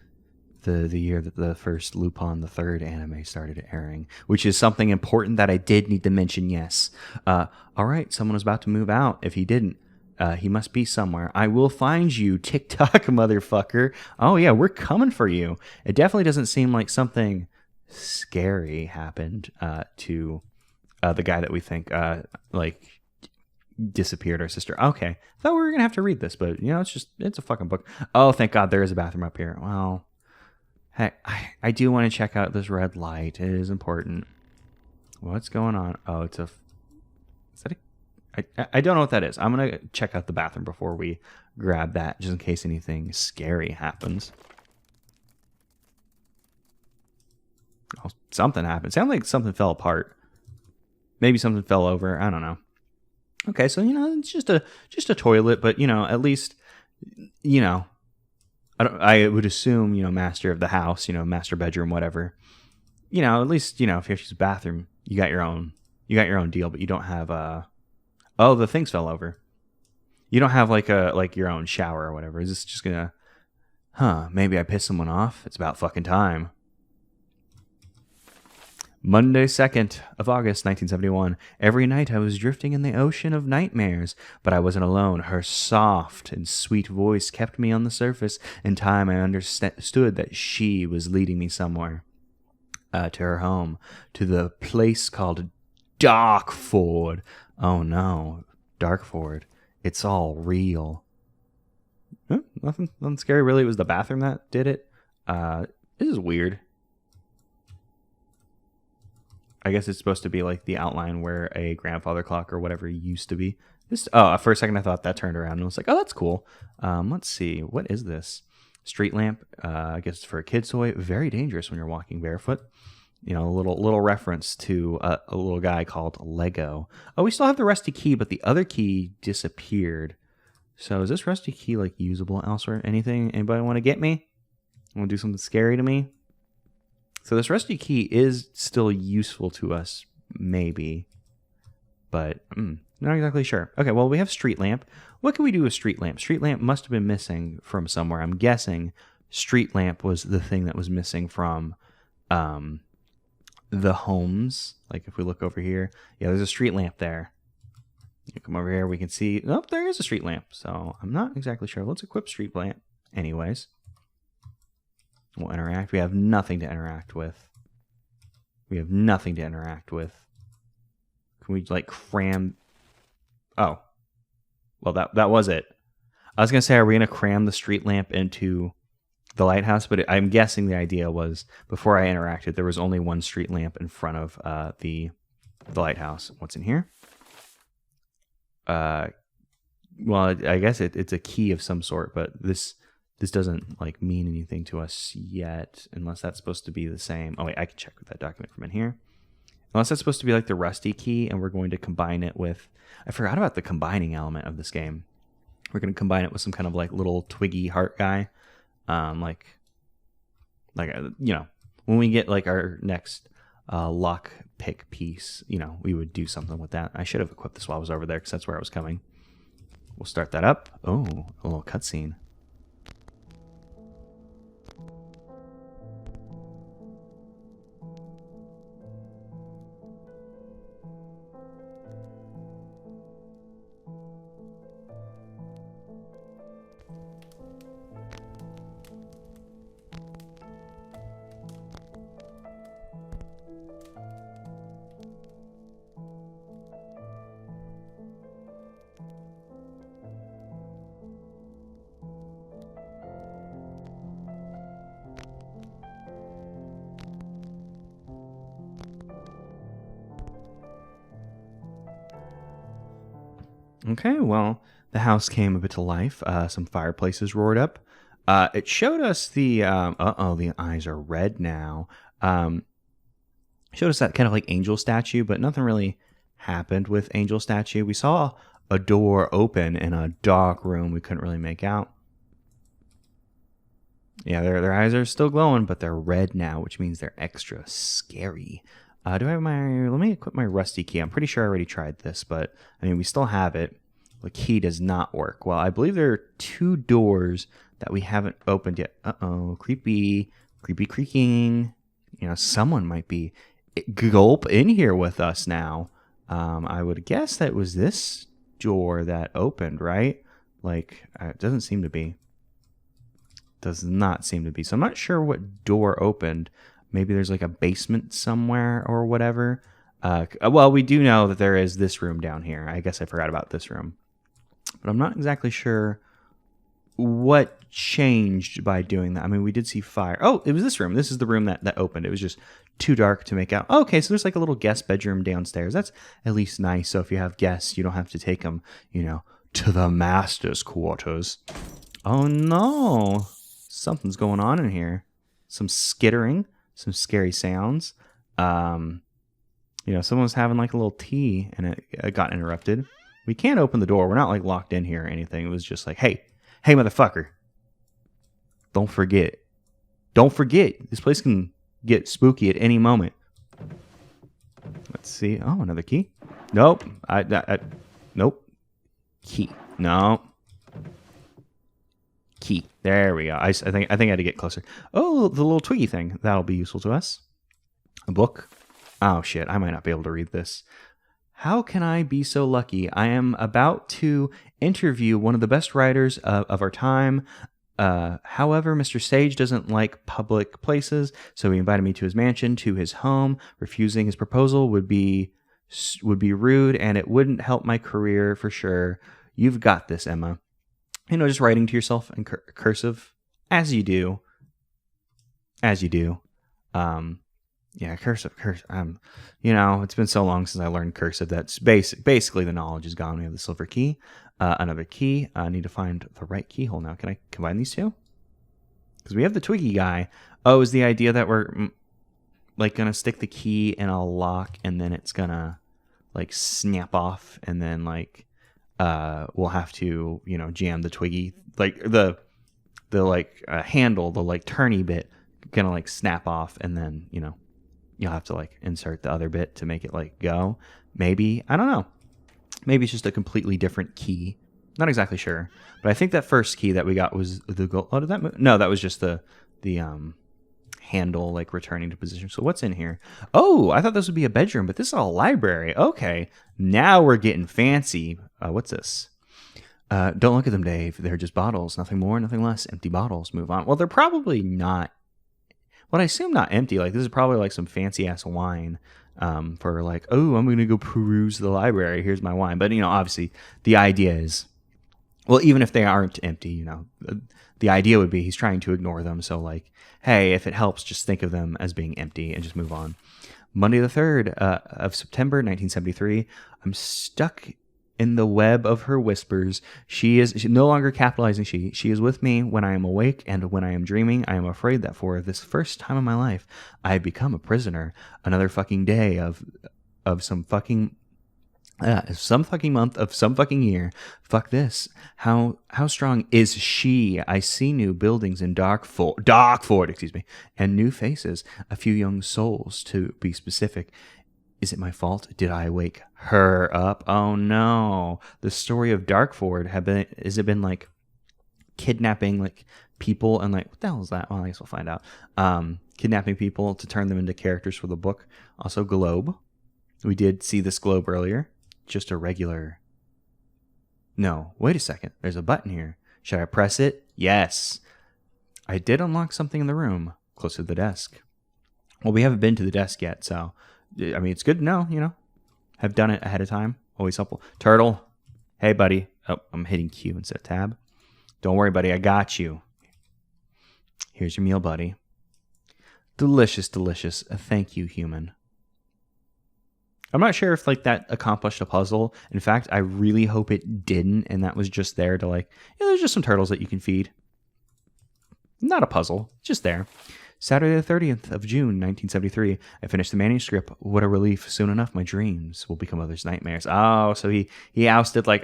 S1: The year that the first Lupin III anime started airing, which is something important that I did need to mention, yes. All right, someone was about to move out. If he didn't, he must be somewhere. I will find you, TikTok motherfucker. Oh, yeah, we're coming for you. It definitely doesn't seem like something scary happened to the guy that we think disappeared our sister. Okay, I thought we were going to have to read this, but, it's a fucking book. Oh, thank God there is a bathroom up here. Well... Hey, I do want to check out this red light. It is important. What's going on? Oh, is that I don't know what that is. I'm going to check out the bathroom before we grab that, just in case anything scary happens. Oh, something happened. Sounded like something fell apart. Maybe something fell over. I don't know. Okay, so, it's just a toilet, but, at least, I would assume, master of the house, master bedroom, whatever. At least, if you use a bathroom, you got your own deal, but you don't have oh, the things fell over. You don't have like your own shower or whatever. Is this just gonna maybe I pissed someone off? It's about fucking time. Monday, 2nd of August, 1971. Every night I was drifting in the ocean of nightmares, but I wasn't alone. Her soft and sweet voice kept me on the surface. In time, I understood that she was leading me somewhere. To her home, to the place called Darkford. Oh no, Darkford. It's all real. Nothing scary really. It was the bathroom that did it. This is weird. I guess it's supposed to be like the outline where a grandfather clock or whatever used to be. For a second I thought that turned around and I was like, oh, that's cool. Let's see. What is this? Street lamp. I guess it's for a kid's toy. Very dangerous when you're walking barefoot. A little reference to a little guy called Lego. Oh, we still have the rusty key, but the other key disappeared. So is this rusty key like usable elsewhere? Anything? Anybody want to get me? Want to do something scary to me? So this rusty key is still useful to us, maybe, but not exactly sure. Okay, well, we have street lamp. What can we do with street lamp? Street lamp must have been missing from somewhere. I'm guessing street lamp was the thing that was missing from the homes. Like if we look over here, yeah, there's a street lamp there. You come over here, we can see, oh, there is a street lamp. So I'm not exactly sure. Let's equip street lamp anyways. We'll interact. We have nothing to interact with. Can we like cram? Oh, well, that was it. I was gonna say, are we gonna cram the street lamp into the lighthouse, but I'm guessing the idea was before I interacted, there was only one street lamp in front of the lighthouse. What's in here? Well, I guess it's a key of some sort, but this doesn't like mean anything to us yet, unless that's supposed to be the same. Oh wait, I can check with that document from in here. Unless that's supposed to be like the rusty key, and we're going to combine it with. I forgot about the combining element of this game. We're going to combine it with some kind of like little twiggy heart guy, like when we get like our next lock pick piece, we would do something with that. I should have equipped this while I was over there because that's where I was coming. We'll start that up. Oh, a little cutscene. Okay, well, the house came a bit to life. Some fireplaces roared up. It showed us the the eyes are red now. Showed us that kind of like angel statue, but nothing really happened with angel statue. We saw a door open in a dark room we couldn't really make out. Yeah, their eyes are still glowing, but they're red now, which means they're extra scary. Do I have let me equip my rusty key. I'm pretty sure I already tried this, but I mean, we still have it. The key does not work. Well, I believe there are 2 doors that we haven't opened yet. Uh-oh, creepy creaking. Someone might be gulp in here with us now. I would guess that was this door that opened, right? Like, it doesn't seem to be. Does not seem to be. So I'm not sure what door opened. Maybe there's like a basement somewhere or whatever. Well, we do know that there is this room down here. I guess I forgot about this room. But I'm not exactly sure what changed by doing that. I mean, we did see fire. Oh, it was this room. This is the room that opened. It was just too dark to make out. Oh, okay, so there's like a little guest bedroom downstairs. That's at least nice. So if you have guests, you don't have to take them, to the master's quarters. Oh, no. Something's going on in here. Some skittering. Some scary sounds. Someone was having like a little tea and it got interrupted. We can't open the door. We're not like locked in here or anything. It was just like, hey, motherfucker. Don't forget. This place can get spooky at any moment. Let's see. Oh, another key. Nope. Nope. Key. No. Key. There we go. I think I had to get closer. Oh, the little twiggy thing. That'll be useful to us. A book. Oh shit, I might not be able to read this. How can I be so lucky? I am about to interview one of the best writers of our time. However, Mr. Sage doesn't like public places, so he invited me to his mansion, to his home. Refusing his proposal would be rude, and it wouldn't help my career for sure. You've got this, Emma. Just writing to yourself in cursive, as you do. Yeah, cursive. It's been so long since I learned cursive. That's basically the knowledge is gone. We have the silver key, another key. I need to find the right keyhole now. Can I combine these two? Because we have the twiggy guy. Oh, is the idea that we're like gonna stick the key in a lock and then it's gonna like snap off and then like we'll have to jam the twiggy, like the handle, the like turny bit gonna like snap off and then you'll have to like insert the other bit to make it like go. Maybe, I don't know. Maybe it's just a completely different key. Not exactly sure, but I think that first key that we got was the gold. Oh, did that move? No, that was just the handle like returning to position. So what's in here? Oh, I thought this would be a bedroom, but this is a library. Okay, now we're getting fancy. What's this? Don't look at them, Dave. They're just bottles. Nothing more, nothing less. Empty bottles. Move on. Well, they're probably not. Well, I assume not empty. Like this is probably like some fancy ass wine. For like, oh, I'm gonna go peruse the library. Here's my wine. But obviously, the idea is Well, even if they aren't empty, you know, the idea would be he's trying to ignore them. So, like, hey, if it helps, just think of them as being empty and just move on. Monday the 3rd of September, 1973. I'm stuck in the web of her whispers. She's no longer capitalizing she. She is with me when I am awake and when I am dreaming. I am afraid that for this first time in my life, I have become a prisoner. Another fucking day of some fucking month of some fucking year. Fuck this. How strong is she? I see new buildings in Darkford, excuse me, and new faces. A few young souls, to be specific. Is it my fault? Did I wake her up? Oh no. The story of Darkford has it been like kidnapping like people and like what the hell is that? Well, I guess we'll find out. Kidnapping people to turn them into characters for the book. Also globe. We did see this globe earlier. Just a regular. No, wait a second. There's a button here. Should I press it? Yes. I did unlock something in the room close to the desk. Well, we haven't been to the desk yet, so I mean, it's good to know, you know. Have done it ahead of time. Always helpful. Turtle. Hey, buddy. Oh, I'm hitting Q instead of tab. Don't worry, buddy. I got you. Here's your meal, buddy. Delicious, delicious. Thank you, human. I'm not sure if like that accomplished a puzzle. In fact, I really hope it didn't, and that was just there to like, yeah, there's just some turtles that you can feed. Not a puzzle, just there. Saturday the 30th of June, 1973. I finished the manuscript. What a relief. Soon enough, my dreams will become others' nightmares. Oh, so he ousted like,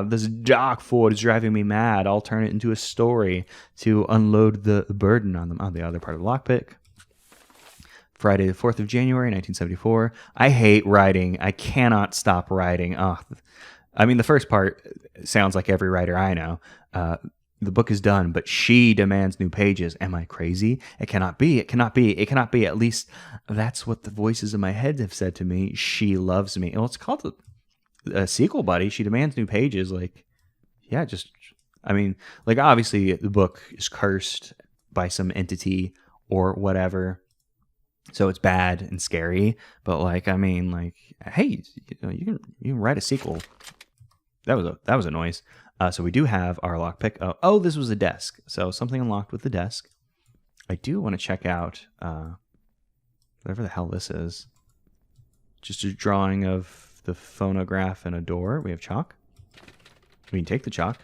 S1: this Darkford is driving me mad. I'll turn it into a story to unload the burden on them. Oh, the other part of the lockpick. Friday the 4th of January, 1974. I hate writing. I cannot stop writing. I mean, the first part sounds like every writer I know. The book is done, but she demands new pages. Am I crazy? It cannot be. It cannot be. It cannot be. At least that's what the voices in my head have said to me. She loves me. Well, it's called a sequel, buddy. She demands new pages. Like, yeah, I mean, like, obviously the book is cursed by some entity or whatever. So it's bad and scary, but like, I mean, like, hey, you can write a sequel. That was a noise. So we do have our lockpick. Oh, this was a desk. So something unlocked with the desk. I do want to check out whatever the hell this is. Just a drawing of the phonograph and a door. We have chalk. We can take the chalk.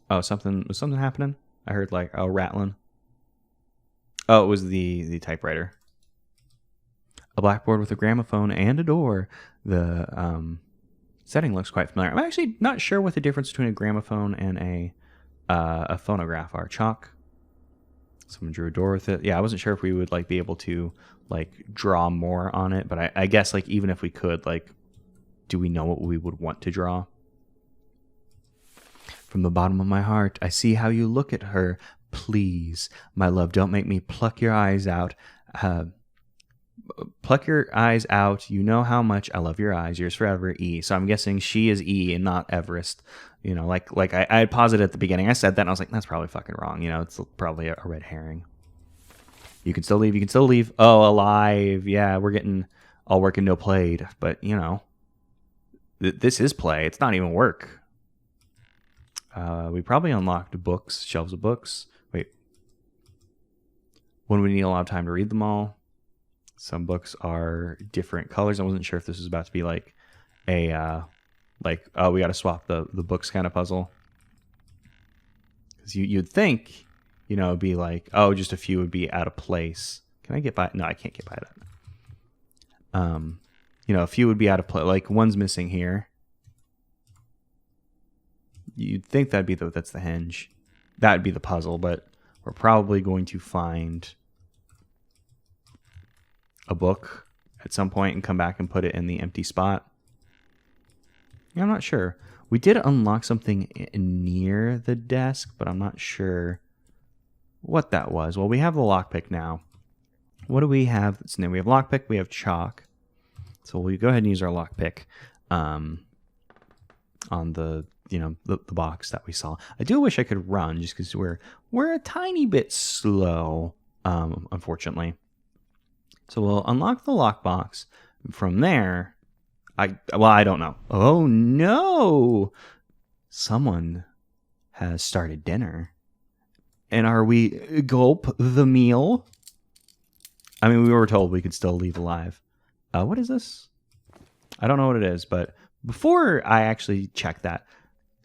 S1: Oh, was something happening? I heard like rattling. Oh, it was the typewriter. A blackboard with a gramophone and a door. The setting looks quite familiar. I'm actually not sure what the difference between a gramophone and a phonograph are. Chalk. Someone drew a door with it. Yeah, I wasn't sure if we would like be able to like draw more on it, but I guess like even if we could, like, do we know what we would want to draw? From the bottom of my heart, I see how you look at her. Please, my love, don't make me pluck your eyes out. Pluck your eyes out. You know how much I love your eyes. Yours forever, E. So I'm guessing she is E and not Everest. You know, like I had posited at the beginning. I said that and I was like, that's probably fucking wrong. You know, it's probably a red herring. You can still leave. You can still leave. Oh, alive. Yeah, we're getting all work and no played. But, you know, this is play. It's not even work. We probably unlocked books, shelves of books. Wait. When we need a lot of time to read them all. Some books are different colors. I wasn't sure if this was about to be like a, we got to swap the books kind of puzzle. Because you'd think, you know, it'd be like, oh, just a few would be out of place. Can I get by? No, I can't get by that. You know, a few would be out of place. Like one's missing here. You'd think that's the hinge. That'd be the puzzle, but we're probably going to find a book at some point and come back and put it in the empty spot. Yeah, I'm not sure. We did unlock something near the desk, but I'm not sure what that was. Well, we have the lockpick now. What do we have? So now we have lockpick, we have chalk. So we'll go ahead and use our lockpick on the the box that we saw. I do wish I could run just because we're a tiny bit slow, unfortunately. So we'll unlock the lockbox. From there, I don't know. Oh no! Someone has started dinner. And are we gulp the meal? I mean, we were told we could still leave alive. What is this? I don't know what it is, but before I actually check that,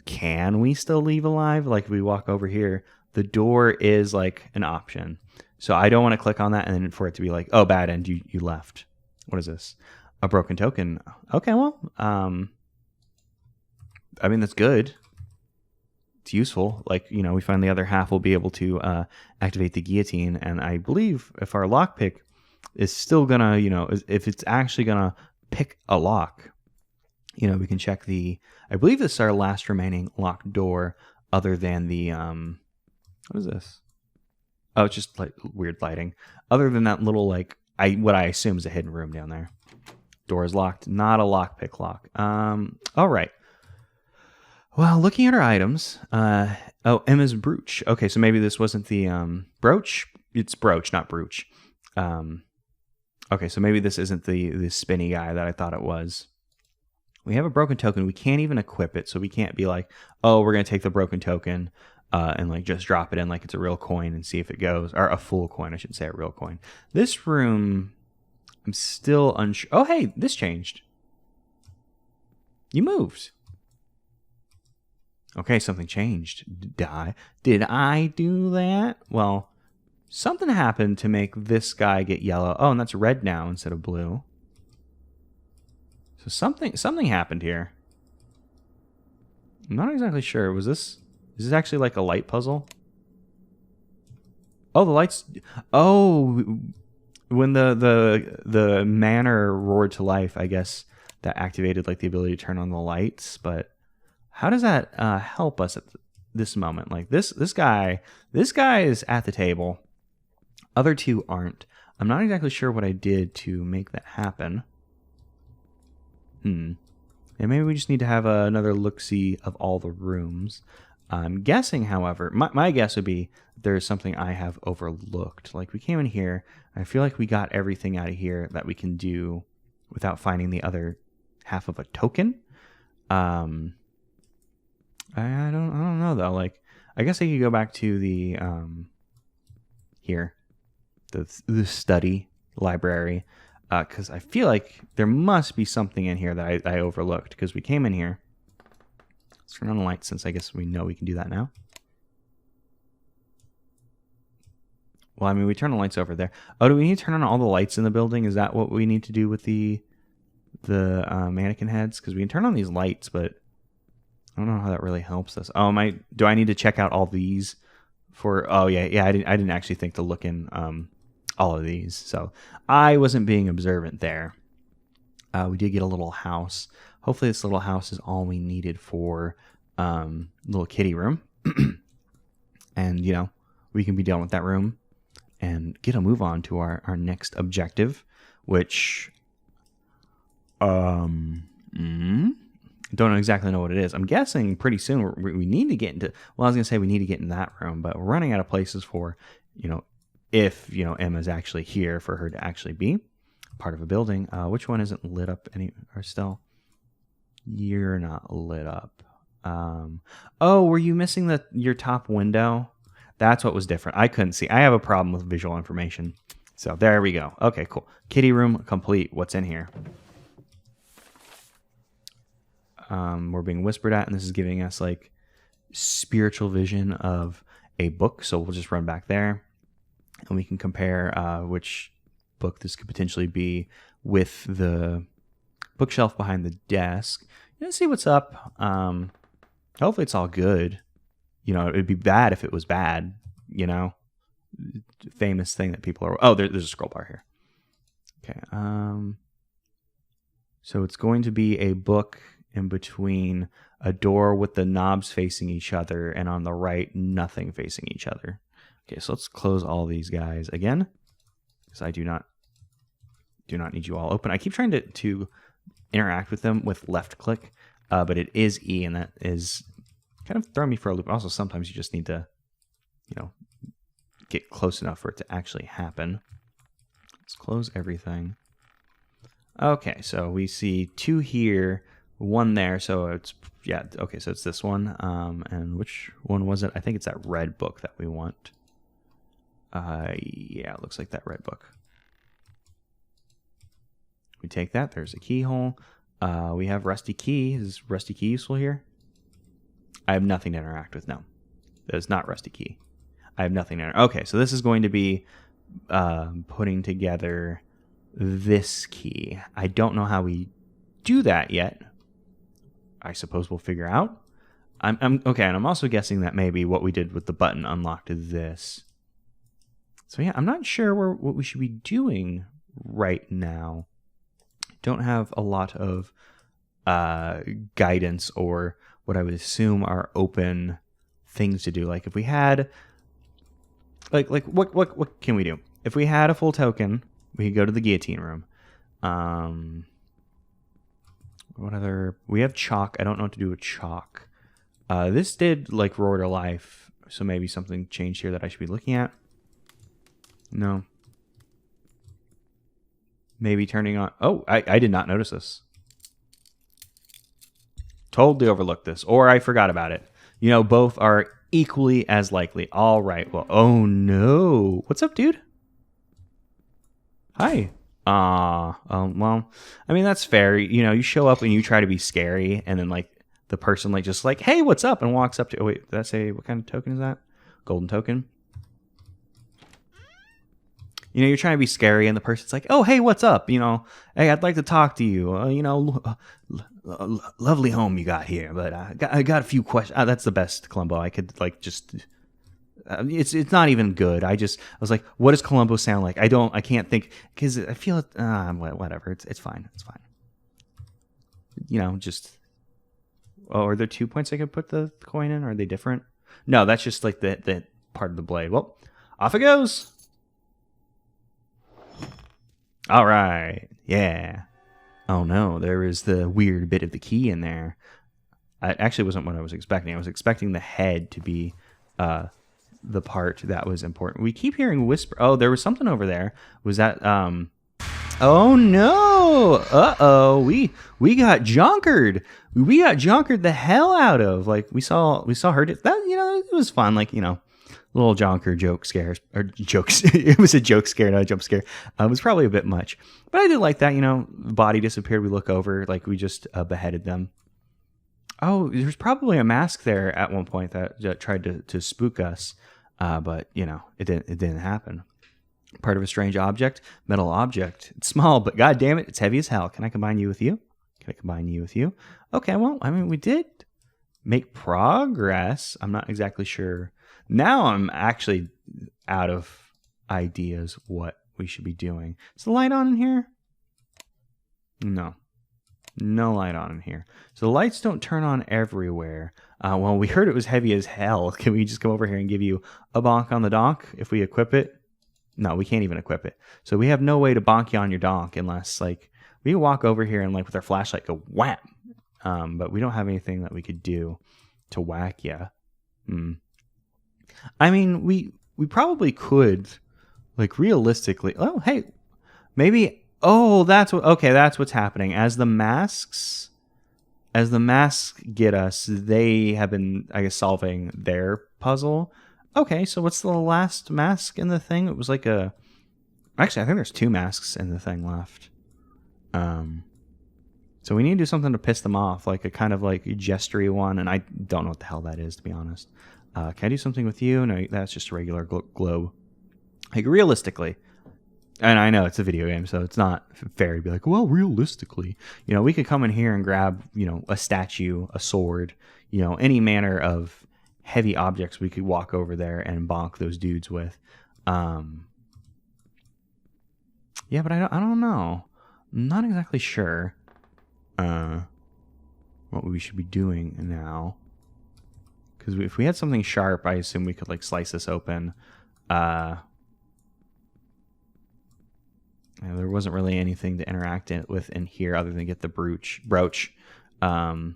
S1: can we still leave alive? Like if we walk over here, the door is like an option. So I don't want to click on that and then for it to be like, oh, bad end, you left. What is this? A broken token. Okay, well, I mean, that's good. It's useful. Like, you know, we find the other half will be able to activate the guillotine. And I believe if our lockpick is still gonna, you know, if it's actually gonna pick a lock, you know, we can check the, I believe this is our last remaining locked door other than the, what is this? Oh, it's just like weird lighting. Other than that little, like, what I assume is a hidden room down there. Door is locked, not a lockpick lock. All right. Well, looking at our items, oh, Emma's brooch. Okay, so maybe this wasn't the brooch. It's brooch, not brooch. Okay, so maybe this isn't the spinny guy that I thought it was. We have a broken token. We can't even equip it, so we can't be like, oh, we're gonna take the broken token and like just drop it in like it's a real coin and see if it goes, or a full coin. I should say a real coin. This room, I'm still unsure. Oh, hey, this changed. You moved. Okay, something changed. Did I do that? Well, something happened to make this guy get yellow. Oh, and that's red now instead of blue. So something happened here. I'm not exactly sure. Is this actually like a light puzzle? Oh, the lights. Oh, when the manor roared to life, I guess that activated like the ability to turn on the lights, but how does that help us at this moment? Like this guy is at the table. Other two aren't. I'm not exactly sure what I did to make that happen. And maybe we just need to have another look-see of all the rooms. I'm guessing, however, my guess would be there's something I have overlooked. Like we came in here, I feel like we got everything out of here that we can do without finding the other half of a token. I don't know though. Like, I guess I could go back to the here, the study library, because I feel like there must be something in here that I overlooked because we came in here. Let's turn on the lights since I guess we know we can do that now. Well, I mean, we turn the lights over there. Oh, do we need to turn on all the lights in the building? Is that what we need to do with the mannequin heads? Because we can turn on these lights, but I don't know how that really helps us. Oh, do I need to check out all these for? Oh yeah. I didn't actually think to look in all of these, so I wasn't being observant there. We did get a little house. Hopefully, this little house is all we needed for little kitty room, and you know we can be done with that room and get a move on to our next objective, which don't exactly know what it is. I'm guessing pretty soon we need to get into, well, I was going to say we need to get in that room, but we're running out of places for, you know, if, you know, Emma's actually here for her to actually be part of a building. Which one isn't lit up or still? You're not lit up. Oh, were you missing your top window? That's what was different. I couldn't see. I have a problem with visual information. So there we go. Okay, cool. Kitty room complete. What's in here? We're being whispered at, and this is giving us like spiritual vision of a book. So we'll just run back there, and we can compare which book this could potentially be with the bookshelf behind the desk. Let's see what's up. Hopefully it's all good. You know, it'd be bad if it was bad. You know, famous thing that people are. Oh, there's a scroll bar here. Okay. So it's going to be a book in between a door with the knobs facing each other, and on the right, nothing facing each other. Okay, so let's close all these guys again, because I do not need you all open. I keep trying to interact with them with left click, but it is E, and that is kind of throwing me for a loop. Also, sometimes you just need to, you know, get close enough for it to actually happen. Let's close everything. Okay, so we see 2 here one there, so it's, yeah, okay, so it's this one. And which one was it? I think it's that red book that we want. Yeah, it looks like that red book. We take that. There's a keyhole. We have rusty key. Is rusty key useful here? I have nothing to interact with. No, that is not rusty key. I have nothing to okay, so this is going to be putting together this key. I don't know how we do that yet. I suppose we'll figure out. I'm okay, and I'm also guessing that maybe what we did with the button unlocked this. So yeah, I'm not sure what we should be doing right now. Don't have a lot of guidance or what I would assume are open things to do. Like if we had, like what can we do? If we had a full token, we could go to the guillotine room. What other? We have chalk. I don't know what to do with chalk. This did like roar to life, so maybe something changed here that I should be looking at. No. Maybe turning on... Oh, I did not notice this. Totally overlooked this. Or I forgot about it. You know, both are equally as likely. All right. Well, oh no. What's up, dude? Hi. Well, I mean, that's fair. You know, you show up and you try to be scary, and then, like, the person, like, just like, hey, what's up? And walks up to... Oh, wait. Did I say... What kind of token is that? Golden token. You know, you're trying to be scary, and the person's like, "Oh, hey, what's up? You know, hey, I'd like to talk to you. You know, lovely home you got here, but I got a few questions." That's the best Columbo. I could like just. It's not even good. I was like, "What does Columbo sound like?" I can't think because I feel it. Whatever. It's fine. It's fine. You know, just. Oh, are there 2 points I could put the coin in? Are they different? No, that's just like the part of the blade. Well, off it goes. All right. Yeah. Oh, no. There is the weird bit of the key in there. It actually wasn't what I was expecting. I was expecting the head to be the part that was important. We keep hearing whisper. Oh, there was something over there. Was that... Oh, no. Uh-oh. We got jonkered. We got jonkered the hell out of. Like, we saw her... That, you know, it was fun. Like, you know... Little jonker joke scares or jokes. It was a joke scare, not a jump scare. It was probably a bit much, but I did like that. You know, body disappeared. We look over, like we just beheaded them. Oh, there's probably a mask there at one point that tried to spook us, but you know, it didn't happen. Part of a strange object, metal object. It's small, but god damn it, it's heavy as hell. Can I combine you with you? Can I combine you with you? Okay, well, I mean, we did make progress. I'm not exactly sure. Now I'm actually out of ideas what we should be doing. Is the light on in here? No. No light on in here. So the lights don't turn on everywhere. Well, we heard it was heavy as hell. Can we just come over here and give you a bonk on the donk if we equip it? No, we can't even equip it. So we have no way to bonk you on your donk unless, like, we can walk over here and, like, with our flashlight go wham. But we don't have anything that we could do to whack you. I mean, we probably could, like, realistically. Oh, hey, maybe. Oh, that's what's happening. As the masks get us, they have been, I guess, solving their puzzle. Okay, so what's the last mask in the thing? It was like a. Actually, I think there's 2 masks in the thing left. So we need to do something to piss them off, like a kind of like gestury one, and I don't know what the hell that is, to be honest. Can I do something with you? No, that's just a regular globe. Like, realistically, and I know it's a video game, so it's not fair to be like, well, realistically. You know, we could come in here and grab, you know, a statue, a sword, you know, any manner of heavy objects we could walk over there and bonk those dudes with. Yeah, but I don't know. I'm not exactly sure what we should be doing now. Because if we had something sharp, I assume we could, like, slice this open. Yeah, there wasn't really anything to interact with in here other than get the brooch. And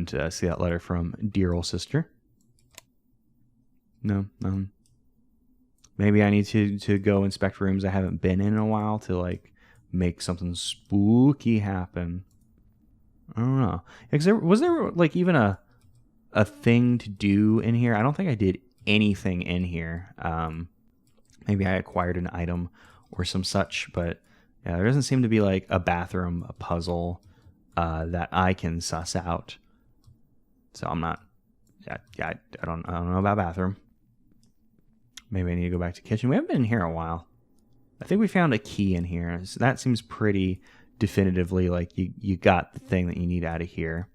S1: see that letter from dear old sister. No. Maybe I need to go inspect rooms I haven't been in a while to, like, make something spooky happen. I don't know. Was there like even a thing to do in here? I don't think I did anything in here. Maybe I acquired an item or some such, but yeah, there doesn't seem to be like a bathroom, a puzzle that I can suss out. So I'm not. Yeah, I don't know about bathroom. Maybe I need to go back to kitchen. We haven't been in here in a while. I think we found a key in here. So that seems pretty definitively like you got the thing that you need out of here.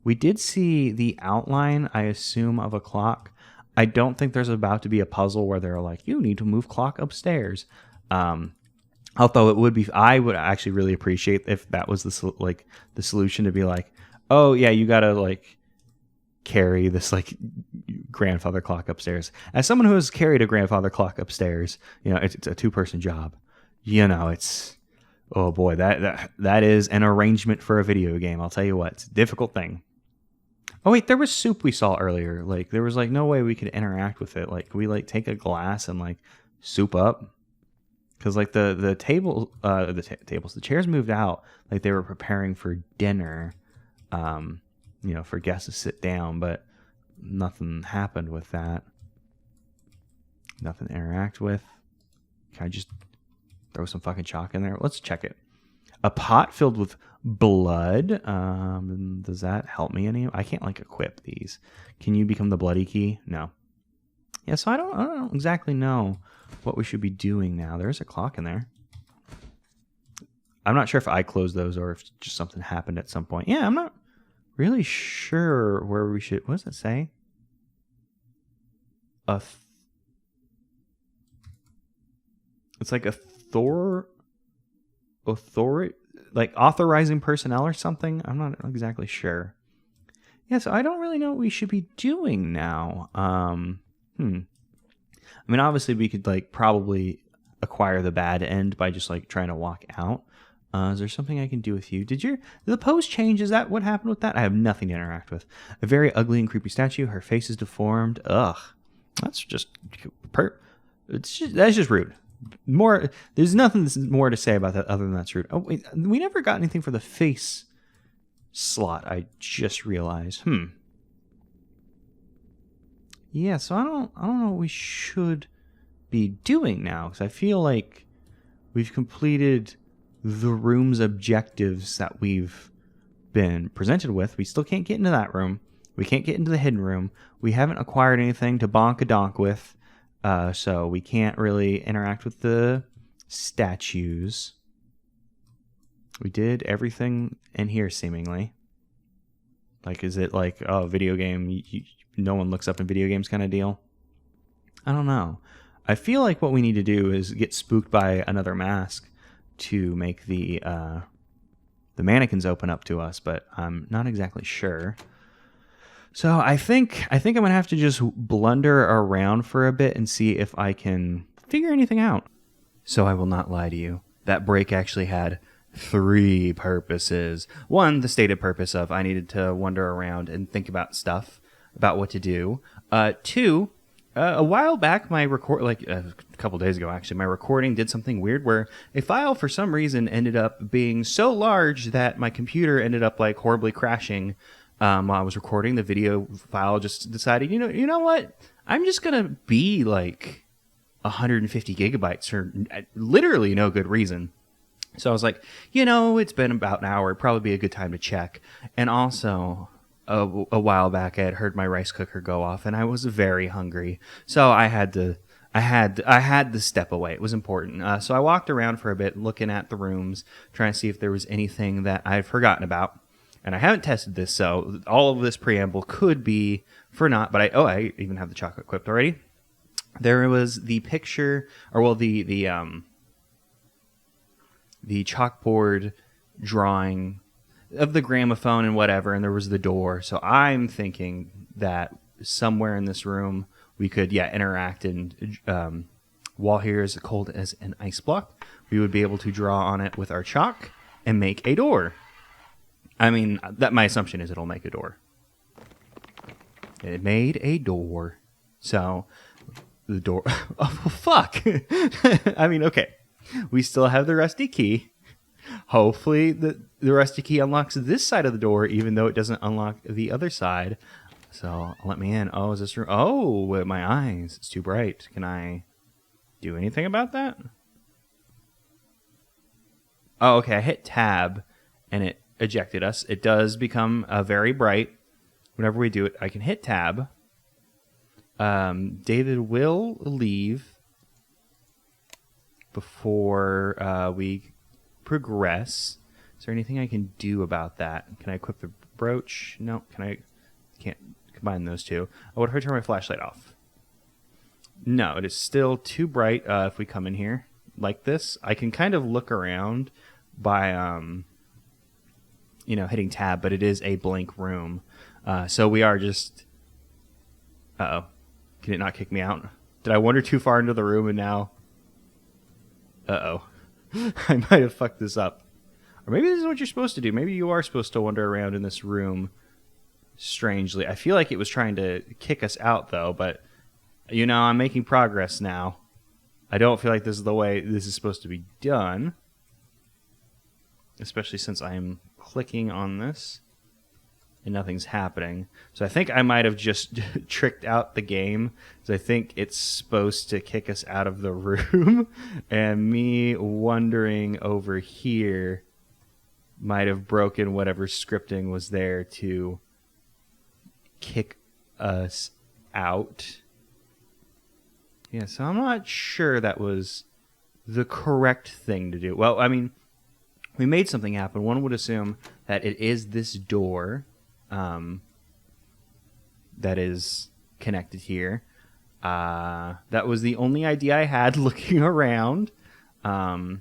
S1: We did see the outline, I assume, of a clock. I don't think there's about to be a puzzle where they're like, you need to move clock upstairs. Although I would actually really appreciate if that was the solution, to be like, oh yeah, you gotta like carry this like grandfather clock upstairs. As someone who has carried a grandfather clock upstairs, it's a 2-person job. It's, oh boy, that is an arrangement for a video game. I'll tell you what, it's a difficult thing. Oh wait, there was soup we saw earlier. Like there was like no way we could interact with it. Like we like take a glass and like soup up, because like the chairs moved out like they were preparing for dinner, for guests to sit down, but nothing happened with that. Nothing to interact with. Can I just throw some fucking chalk in there? Let's check it. A pot filled with blood. Does that help me any? I can't like equip these. Can you become the bloody key? No. Yeah, so I don't exactly know what we should be doing now. There's a clock in there. I'm not sure if I closed those or if just something happened at some point. Yeah, I'm not really sure where we should. What does it say? It's like authority, like authorizing personnel or something. I'm not exactly sure. Yeah, so I don't really know what we should be doing now. I mean, obviously we could like probably acquire the bad end by just like trying to walk out. Is there something I can do with you? Did the pose change? Is that what happened with that? I have nothing to interact with. A very ugly and creepy statue. Her face is deformed. Ugh, that's just that's just rude. There's nothing more to say about that other than that's rude. Oh wait, we never got anything for the face slot. I just realized. Yeah, so I don't know what we should be doing now, because I feel like we've completed the room's objectives that we've been presented with. We still can't get into that room. We can't get into the hidden room. We haven't acquired anything to bonk a donk with. So we can't really interact with the statues. We did everything in here, seemingly. Like, is it like, oh, video game, no one looks up in video games kind of deal? I don't know. I feel like what we need to do is get spooked by another mask to make the mannequins open up to us, but I'm not exactly sure. So I think I'm going to have to just blunder around for a bit and see if I can figure anything out. So I will not lie to you. That break actually had 3 purposes. 1, the stated purpose of I needed to wander around and think about stuff, about what to do. 2, a while back, a couple days ago actually, my recording did something weird where a file for some reason ended up being so large that my computer ended up like horribly crashing. While I was recording, the video file just decided, you know what? I'm just going to be like 150 gigabytes for literally no good reason. So I was like, it's been about an hour. It'd probably be a good time to check. And also, a while back, I had heard my rice cooker go off, and I was very hungry. So I had to step away. It was important. So I walked around for a bit, looking at the rooms, trying to see if there was anything that I'd forgotten about. And I haven't tested this, so all of this preamble could be for naught. But I even have the chocolate equipped already. There was the picture, the chalkboard drawing of the gramophone and whatever, and there was the door. So I'm thinking that somewhere in this room we could interact, and while here is cold as an ice block, we would be able to draw on it with our chalk and make a door. I mean, that my assumption is it'll make a door. It made a door. So the door. Oh fuck. I mean, okay. We still have the rusty key. Hopefully the rusty key unlocks this side of the door, even though it doesn't unlock the other side. So let me in. Oh, is this room? Oh, with my eyes. It's too bright. Can I do anything about that? Oh, okay. I hit tab and it ejected us. It does become very bright whenever we do it. I can hit tab. David will leave before we progress. Is there anything I can do about that? Can I equip the brooch? No. Can't combine those two. What if I turn my flashlight off? No, it is still too bright. If we come in here like this, I can kind of look around by hitting tab, but it is a blank room. So we are just... Uh-oh. Can it not kick me out? Did I wander too far into the room and now... Uh-oh. I might have fucked this up. Or maybe this is what you're supposed to do. Maybe you are supposed to wander around in this room strangely. I feel like it was trying to kick us out, though, but, I'm making progress now. I don't feel like this is the way this is supposed to be done. Especially since I'm clicking on this and nothing's happening. So I think I might have just tricked out the game. So I think it's supposed to kick us out of the room. And me wandering over here might have broken whatever scripting was there to kick us out. Yeah, so I'm not sure that was the correct thing to do. Well, I mean, we made something happen. One would assume that it is this door that is connected here. That was the only idea I had looking around. Yeah,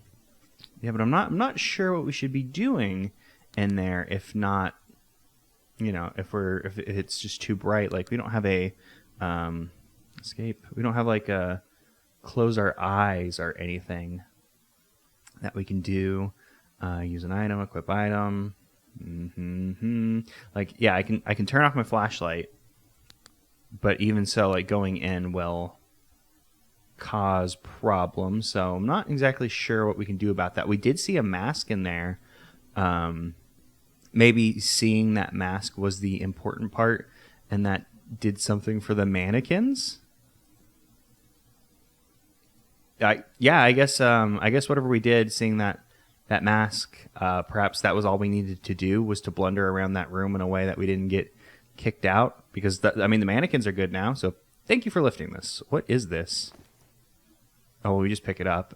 S1: but I'm not sure what we should be doing in there. If not, if it's just too bright. Like we don't have a escape. We don't have like a close our eyes or anything that we can do. Use an item, equip item. Like, yeah, I can turn off my flashlight, but even so, like going in will cause problems. So I'm not exactly sure what we can do about that. We did see a mask in there. Maybe seeing that mask was the important part, and that did something for the mannequins. I guess whatever we did, seeing that mask, perhaps that was all we needed to do, was to blunder around that room in a way that we didn't get kicked out. Because the mannequins are good now. So thank you for lifting this. What is this? Oh, we just pick it up.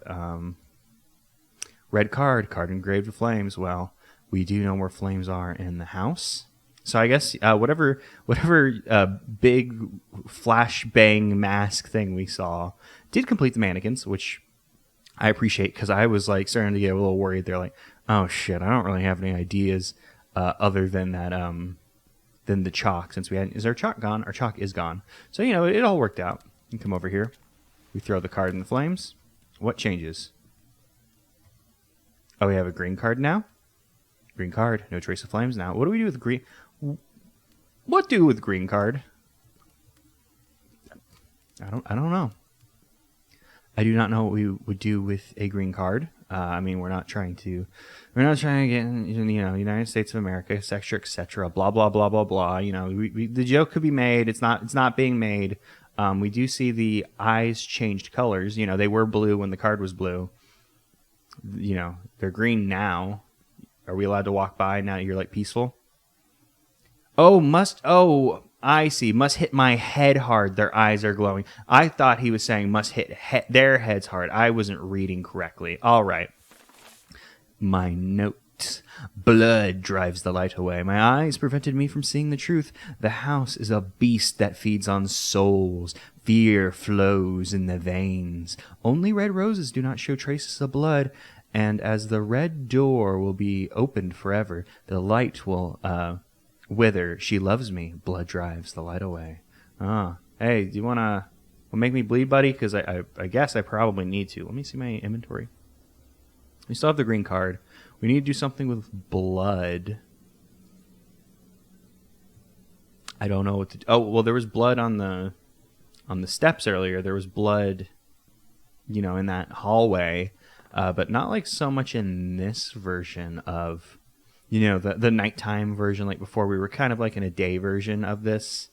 S1: Red card engraved with flames. Well, we do know where flames are in the house. So I guess whatever big flashbang mask thing we saw did complete the mannequins, which I appreciate, because I was like starting to get a little worried. They're like, oh shit, I don't really have any ideas other than that than the chalk. Since is our chalk gone? Our chalk is gone. So it all worked out. You can come over here. We throw the card in the flames. What changes? Oh, we have a green card now. Green card, no trace of flames. Now, what do we do with green? What do with green card? I don't know. I do not know what we would do with a green card. We're not trying to get in, United States of America, etc. Blah blah blah blah blah. The joke could be made. It's not being made. We do see the eyes changed colors. They were blue when the card was blue. They're green now. Are we allowed to walk by now that you're like peaceful? Oh, I see. Must hit my head hard. Their eyes are glowing. I thought he was saying must hit their heads hard. I wasn't reading correctly. All right. My note. Blood drives the light away. My eyes prevented me from seeing the truth. The house is a beast that feeds on souls. Fear flows in the veins. Only red roses do not show traces of blood. And as the red door will be opened forever, the light will wither. She loves me. Blood drives the light away. Hey, do you want to make me bleed, buddy? Because I guess I probably need to. Let me see my inventory. We still have the green card. We need to do something with blood. I don't know what to do. Oh, well, there was blood on the steps earlier. There was blood, in that hallway. but not like so much in this version of, the nighttime version. Like before, we were kind of like in a day version of this,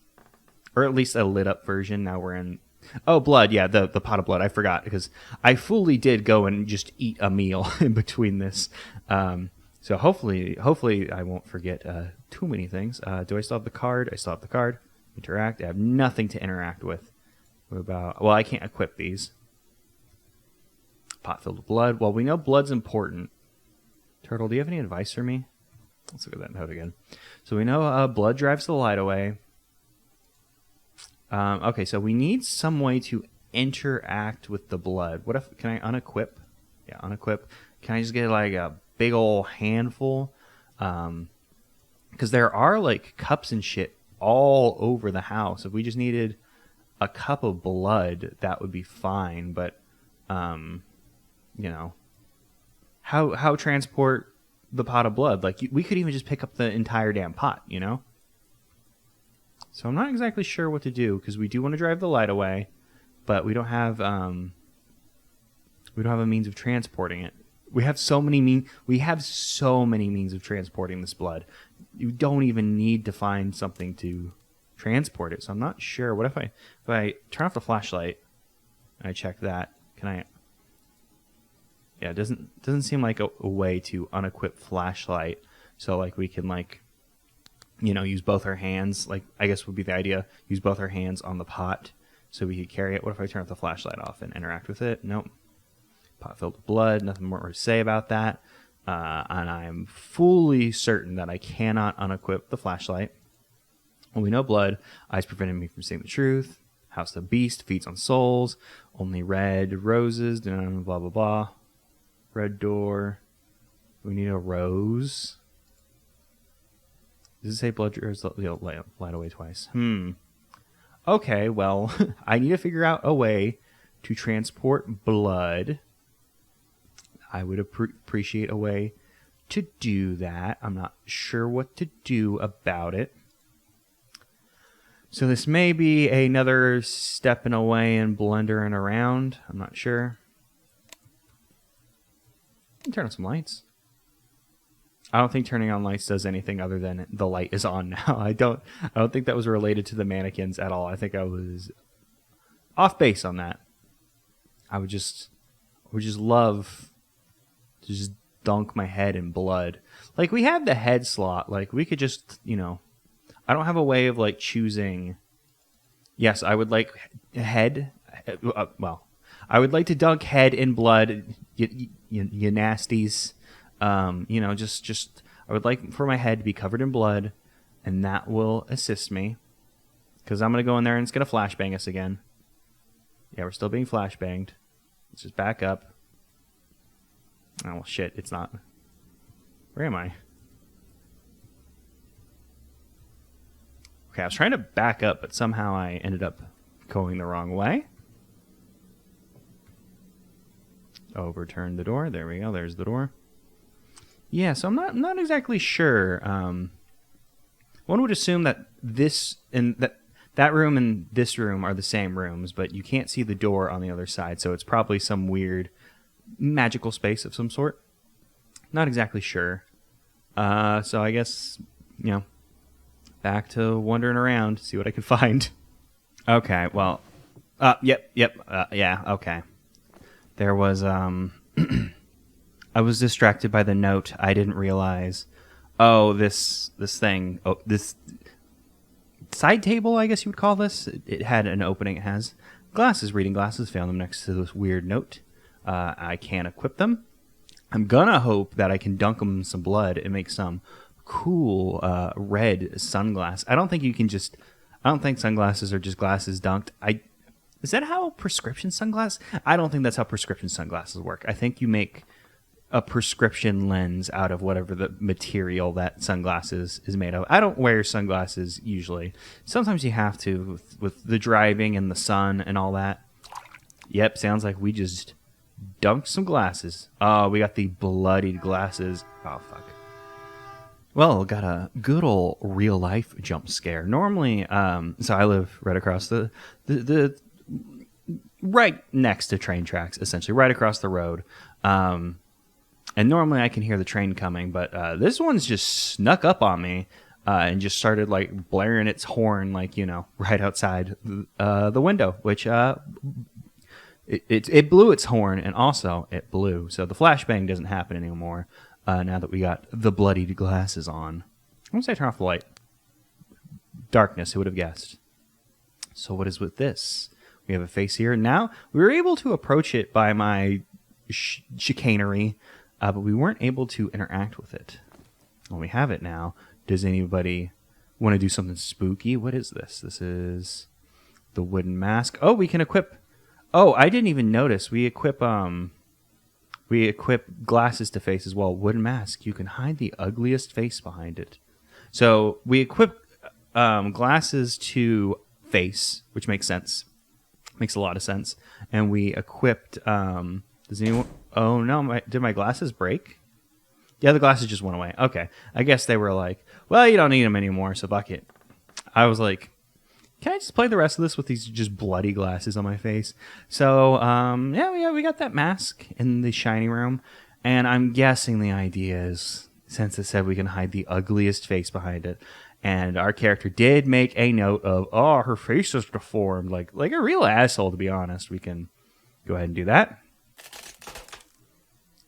S1: or at least a lit up version. Now we're in blood. Yeah, the pot of blood. I forgot because I fully did go and just eat a meal in between this. So hopefully I won't forget too many things. Do I still have the card? I still have the card. Interact. I have nothing to interact with. I can't equip these. Pot filled with blood. Well, we know blood's important. Turtle, do you have any advice for me? Let's look at that note again. So we know blood drives the light away. Okay, so we need some way to interact with the blood. Can I unequip? Yeah, unequip. Can I just get like a big old handful? Because there are like cups and shit all over the house. If we just needed a cup of blood, that would be fine. But, how transport the pot of blood? Like we could even just pick up the entire damn pot, So I'm not exactly sure what to do because we do want to drive the light away, but we don't have a means of transporting it. We have so many means of transporting this blood. You don't even need to find something to transport it. So I'm not sure. What if I turn off the flashlight and I check that? Can I? Yeah, it doesn't seem like a way to unequip flashlight. So like we can use both our hands. Like I guess would be the idea. Use both our hands on the pot so we could carry it. What if I turn off the flashlight off and interact with it? Nope. Pot filled with blood. Nothing more to say about that. And I'm fully certain that I cannot unequip the flashlight. Well, we know blood. Eyes preventing me from seeing the truth. House of the beast. Feeds on souls. Only red roses. Blah, blah, blah. Red door. We need a rose. Does it say blood drives the light away twice? Okay, well, I need to figure out a way to transport blood. I would appreciate a way to do that. I'm not sure what to do about it. So this may be another stepping away and blundering around. I'm not sure. Turn on some lights. I don't think turning on lights does anything other than the light is on now. I don't think that was related to the mannequins at all. I think I was off base on that. I would just love to just dunk my head in blood. Like we have the head slot. Like we could just, I don't have a way of like choosing. Yes, I would like head. I would like to dunk head in blood. You nasties. Just I would like for my head to be covered in blood, and that will assist me. Because I'm going to go in there and it's going to flashbang us again. Yeah, we're still being flashbanged. Let's just back up. Oh, well, shit, it's not. Where am I? Okay, I was trying to back up, but somehow I ended up going the wrong way. Overturn the door. There we go. There's the door. Yeah, so I'm not exactly sure. One would assume that this and that room and this room are the same rooms, but you can't see the door on the other side, so it's probably some weird magical space of some sort. Not exactly sure. So I guess, back to wandering around, see what I can find. Okay, well, yeah, okay. There was, I was distracted by the note. I didn't realize, this thing, this side table, I guess you would call this. It had an opening. It has glasses, reading glasses. Found them next to this weird note. I can't equip them. I'm gonna hope that I can dunk them in some blood and make some cool red sunglass. I don't think sunglasses are just glasses dunked. Is that how prescription sunglasses? I don't think that's how prescription sunglasses work. I think you make a prescription lens out of whatever the material that sunglasses is made of. I don't wear sunglasses usually. Sometimes you have to with the driving and the sun and all that. Yep, sounds like we just dunked some glasses. Oh, we got the bloodied glasses. Oh, fuck. Well, got a good old real life jump scare. Normally, so I live right across the right next to train tracks, essentially right across the road. And normally I can hear the train coming, but this one's just snuck up on me and just started like blaring its horn, like, you know, right outside the window, which it blew its horn, and also it blew. So the flashbang doesn't happen anymore now that we got the bloodied glasses on. Once I turn off the light, darkness, who would have guessed? So what is with this? We have a face here. Now, we were able to approach it by my chicanery, but we weren't able to interact with it. Well, we have it now. Does anybody want to do something spooky? What is this? This is the wooden mask. Oh, we can equip... Oh, I didn't even notice. We equip glasses to face as well. Wooden mask. You can hide the ugliest face behind it. So we equip glasses to face, which makes sense. Makes a lot of sense. And we equipped... does anyone... Oh, no. Did my glasses break? Yeah, the glasses just went away. Okay. I guess they were like, well, you don't need them anymore, so fuck it. I was like... Can I just play the rest of this with these just bloody glasses on my face? So, yeah, we got that mask in the shiny room. And I'm guessing the idea is, since it said we can hide the ugliest face behind it, and our character did make a note of, oh, her face is deformed, like a real asshole, to be honest. We can go ahead and do that.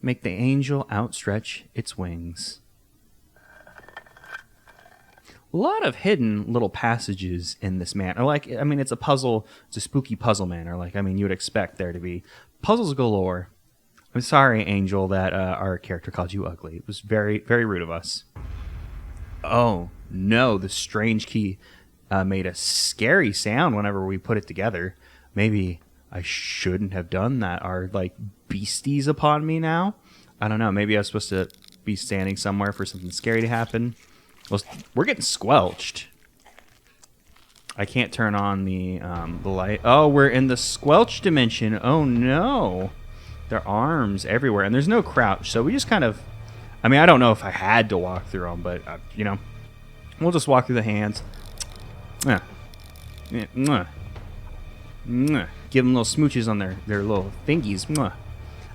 S1: Make the angel outstretch its wings. A lot of hidden little passages in this manor. Like, I mean, it's a puzzle. It's a spooky puzzle manor. Like, I mean, you would expect there to be puzzles galore. I'm sorry, Angel, that our character called you ugly. It was very, very rude of us. Oh, no. The strange key made a scary sound whenever we put it together. Maybe I shouldn't have done that. Are, like, beasties upon me now? I don't know. Maybe I was supposed to be standing somewhere for something scary to happen. Well, we're getting squelched. I can't turn on the light. Oh, we're in the squelch dimension. Oh, no. There are arms everywhere, and there's no crouch. So we just kind of... I mean, I don't know if I had to walk through them, but, you know, we'll just walk through the hands. Give them little smooches on their little thingies.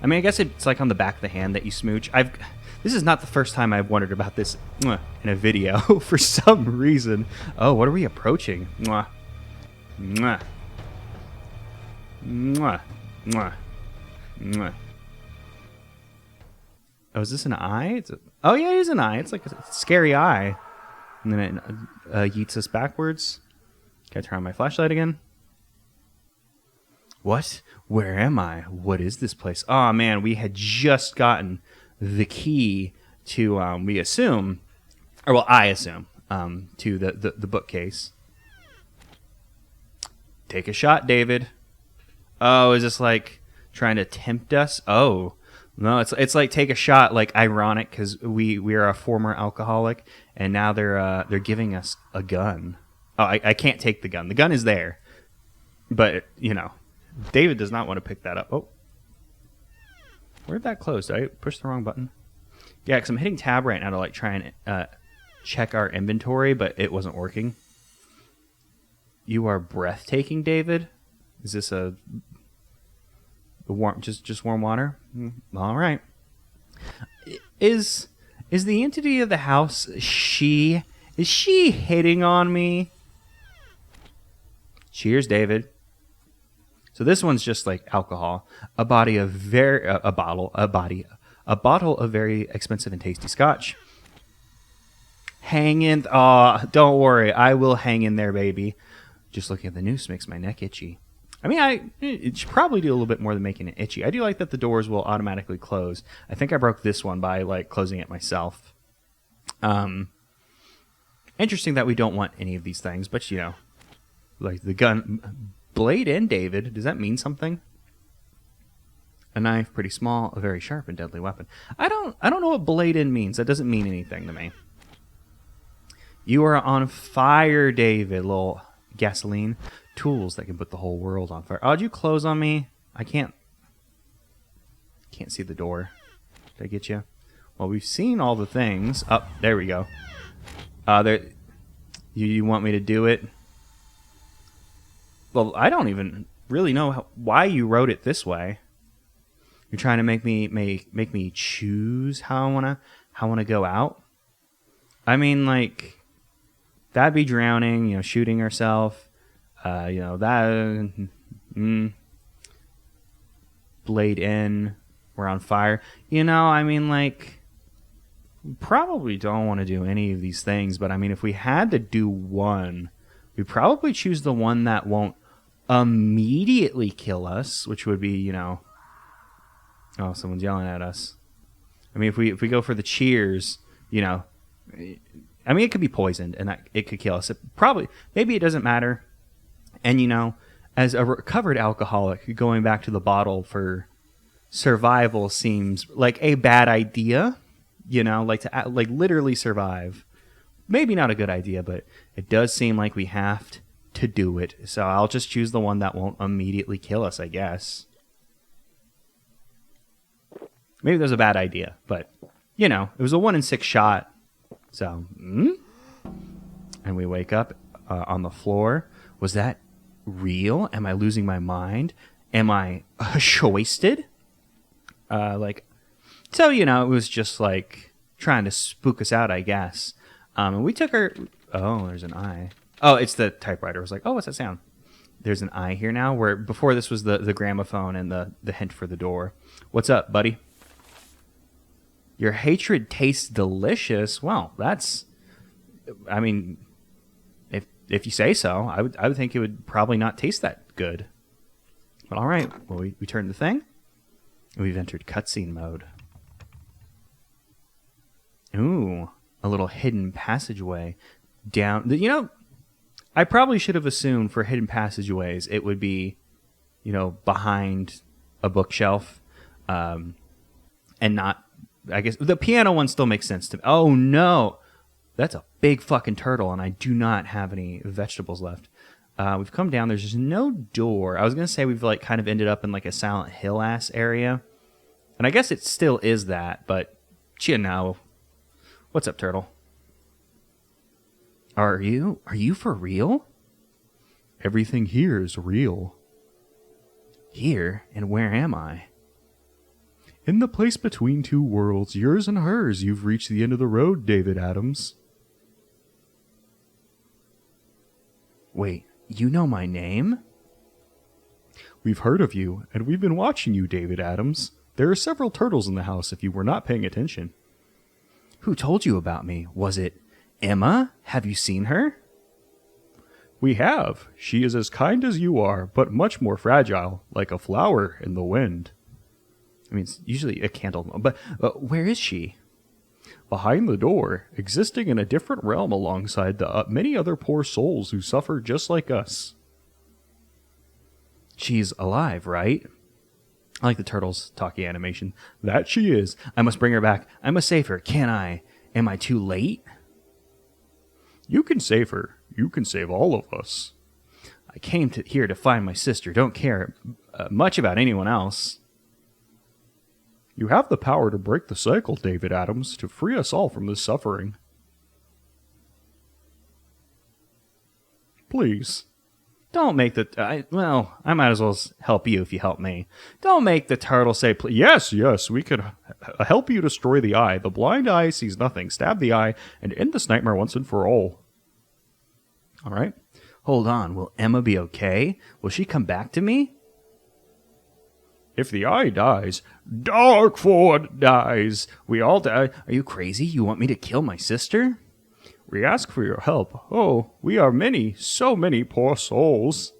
S1: I mean, I guess it's like on the back of the hand that you smooch. This is not the first time I've wondered about this in a video for some reason. Oh, what are we approaching? Oh, is this an eye? Oh, yeah, it is an eye. It's like a scary eye. And then it yeets us backwards. Can I turn on my flashlight again? What? Where am I? What is this place? Oh, man, we had just gotten the key to, we assume, or well, I assume, to the bookcase. Take a shot, David. Oh, is this like trying to tempt us? Oh, no, it's like take a shot, like ironic, because we are a former alcoholic, and now they're giving us a gun. Oh, I can't take the gun. The gun is there, but you know, David does not want to pick that up. Oh. Where'd that close? Did I push the wrong button? Yeah, because I'm hitting tab right now to like try and check our inventory, but it wasn't working. You are breathtaking, David. Is this a warm, just warm water? All right. Is the entity of the house is she hitting on me? Cheers, David. So this one's just like alcohol, a bottle of very expensive and tasty scotch. Hang in. Oh, don't worry, I will hang in there, baby. Just looking at the noose makes my neck itchy. I mean, it should probably do a little bit more than making it itchy. I do like that the doors will automatically close. I think I broke this one by like closing it myself. Interesting that we don't want any of these things, but you know, like the gun. Blade in, David. Does that mean something? A knife, pretty small, a very sharp and deadly weapon. I don't know what blade in means. That doesn't mean anything to me. You are on fire, David. Little gasoline. Tools that can put the whole world on fire. Oh, did you close on me? I can't see the door. Did I get you? Well, we've seen all the things. Oh, there we go. There. You want me to do it? Well, I don't even really know why you wrote it this way. You're trying to make me choose how I wanna go out. I mean, like, that'd be drowning. Shooting herself. That blade in. We're on fire. I mean, like, we probably don't want to do any of these things. But I mean, if we had to do one, we probably choose the one that won't immediately kill us, which would be, oh, someone's yelling at us. I mean, if we go for the cheers, I mean, it could be poisoned and it could kill us. Maybe it doesn't matter. And, as a recovered alcoholic, going back to the bottle for survival seems like a bad idea, like to literally survive. Maybe not a good idea, but it does seem like we have to do it. So I'll just choose the one that won't immediately kill us, I guess. Maybe that was a bad idea, but, it was a 1 in 6 shot. So, and we wake up on the floor. Was that real? Am I losing my mind? Am I wasted? So, it was just like trying to spook us out, I guess. And we took our, there's an eye. Oh, it's the typewriter. I was like, what's that sound? There's an eye here now, where before this was the gramophone and the hint for the door. What's up, buddy? Your hatred tastes delicious. Well, I mean, if you say so, I would think it would probably not taste that good. But all right, well, we turned the thing. We've entered cutscene mode. Ooh, a little hidden passageway down. I probably should have assumed for hidden passageways it would be, behind a bookshelf, and not. I guess the piano one still makes sense to me. Oh no, that's a big fucking turtle, and I do not have any vegetables left. We've come down. There's just no door. I was gonna say we've kind of ended up in a Silent Hill ass area, and I guess it still is that. But what's up, turtle? Are you for real? Everything here is real. Here? And where am I? In the place between two worlds, yours and hers, you've reached the end of the road, David Adams. Wait, you know my name? We've heard of you, and we've been watching you, David Adams. There are several turtles in the house if you were not paying attention. Who told you about me? Was it Emma? Have you seen her? We have. She is as kind as you are, but much more fragile, like a flower in the wind. I mean, it's usually a candle, but where is she? Behind the door, existing in a different realm alongside the many other poor souls who suffer just like us. She's alive, right? I like the turtles talkie animation. That she is. I must bring her back. I must save her. Can I? Am I too late? You can save her. You can save all of us. I came here to find my sister. Don't care much about anyone else. You have the power to break the cycle, David Adams, to free us all from this suffering. Please. Don't make I might as well help you if you help me. Don't make the turtle say, yes, we could help you destroy the eye. The blind eye sees nothing. Stab the eye and end this nightmare once and for all. All right. Hold on. Will Emma be okay? Will she come back to me? If the eye dies, Darkford dies. We all die. Are you crazy? You want me to kill my sister? We ask for your help. Oh, we are many, so many poor souls.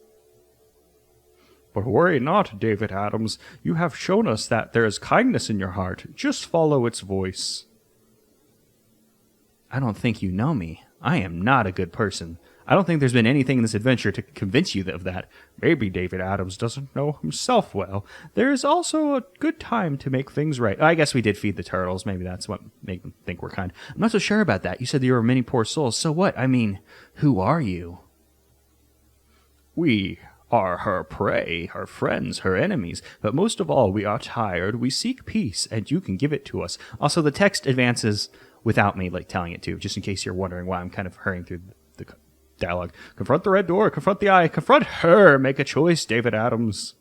S1: But worry not, David Adams. You have shown us that there is kindness in your heart. Just follow its voice. I don't think you know me. I am not a good person. I don't think there's been anything in this adventure to convince you of that. Maybe David Adams doesn't know himself well. There is also a good time to make things right. I guess we did feed the turtles. Maybe that's what made them think we're kind. I'm not so sure about that. You said there were many poor souls. So what? I mean, who are you? We are her prey, her friends, her enemies. But most of all, we are tired. We seek peace, and you can give it to us. Also, the text advances without me telling it to, just in case you're wondering why I'm kind of hurrying through the dialogue. Confront the red door, confront the eye, confront her, make a choice, David Adams.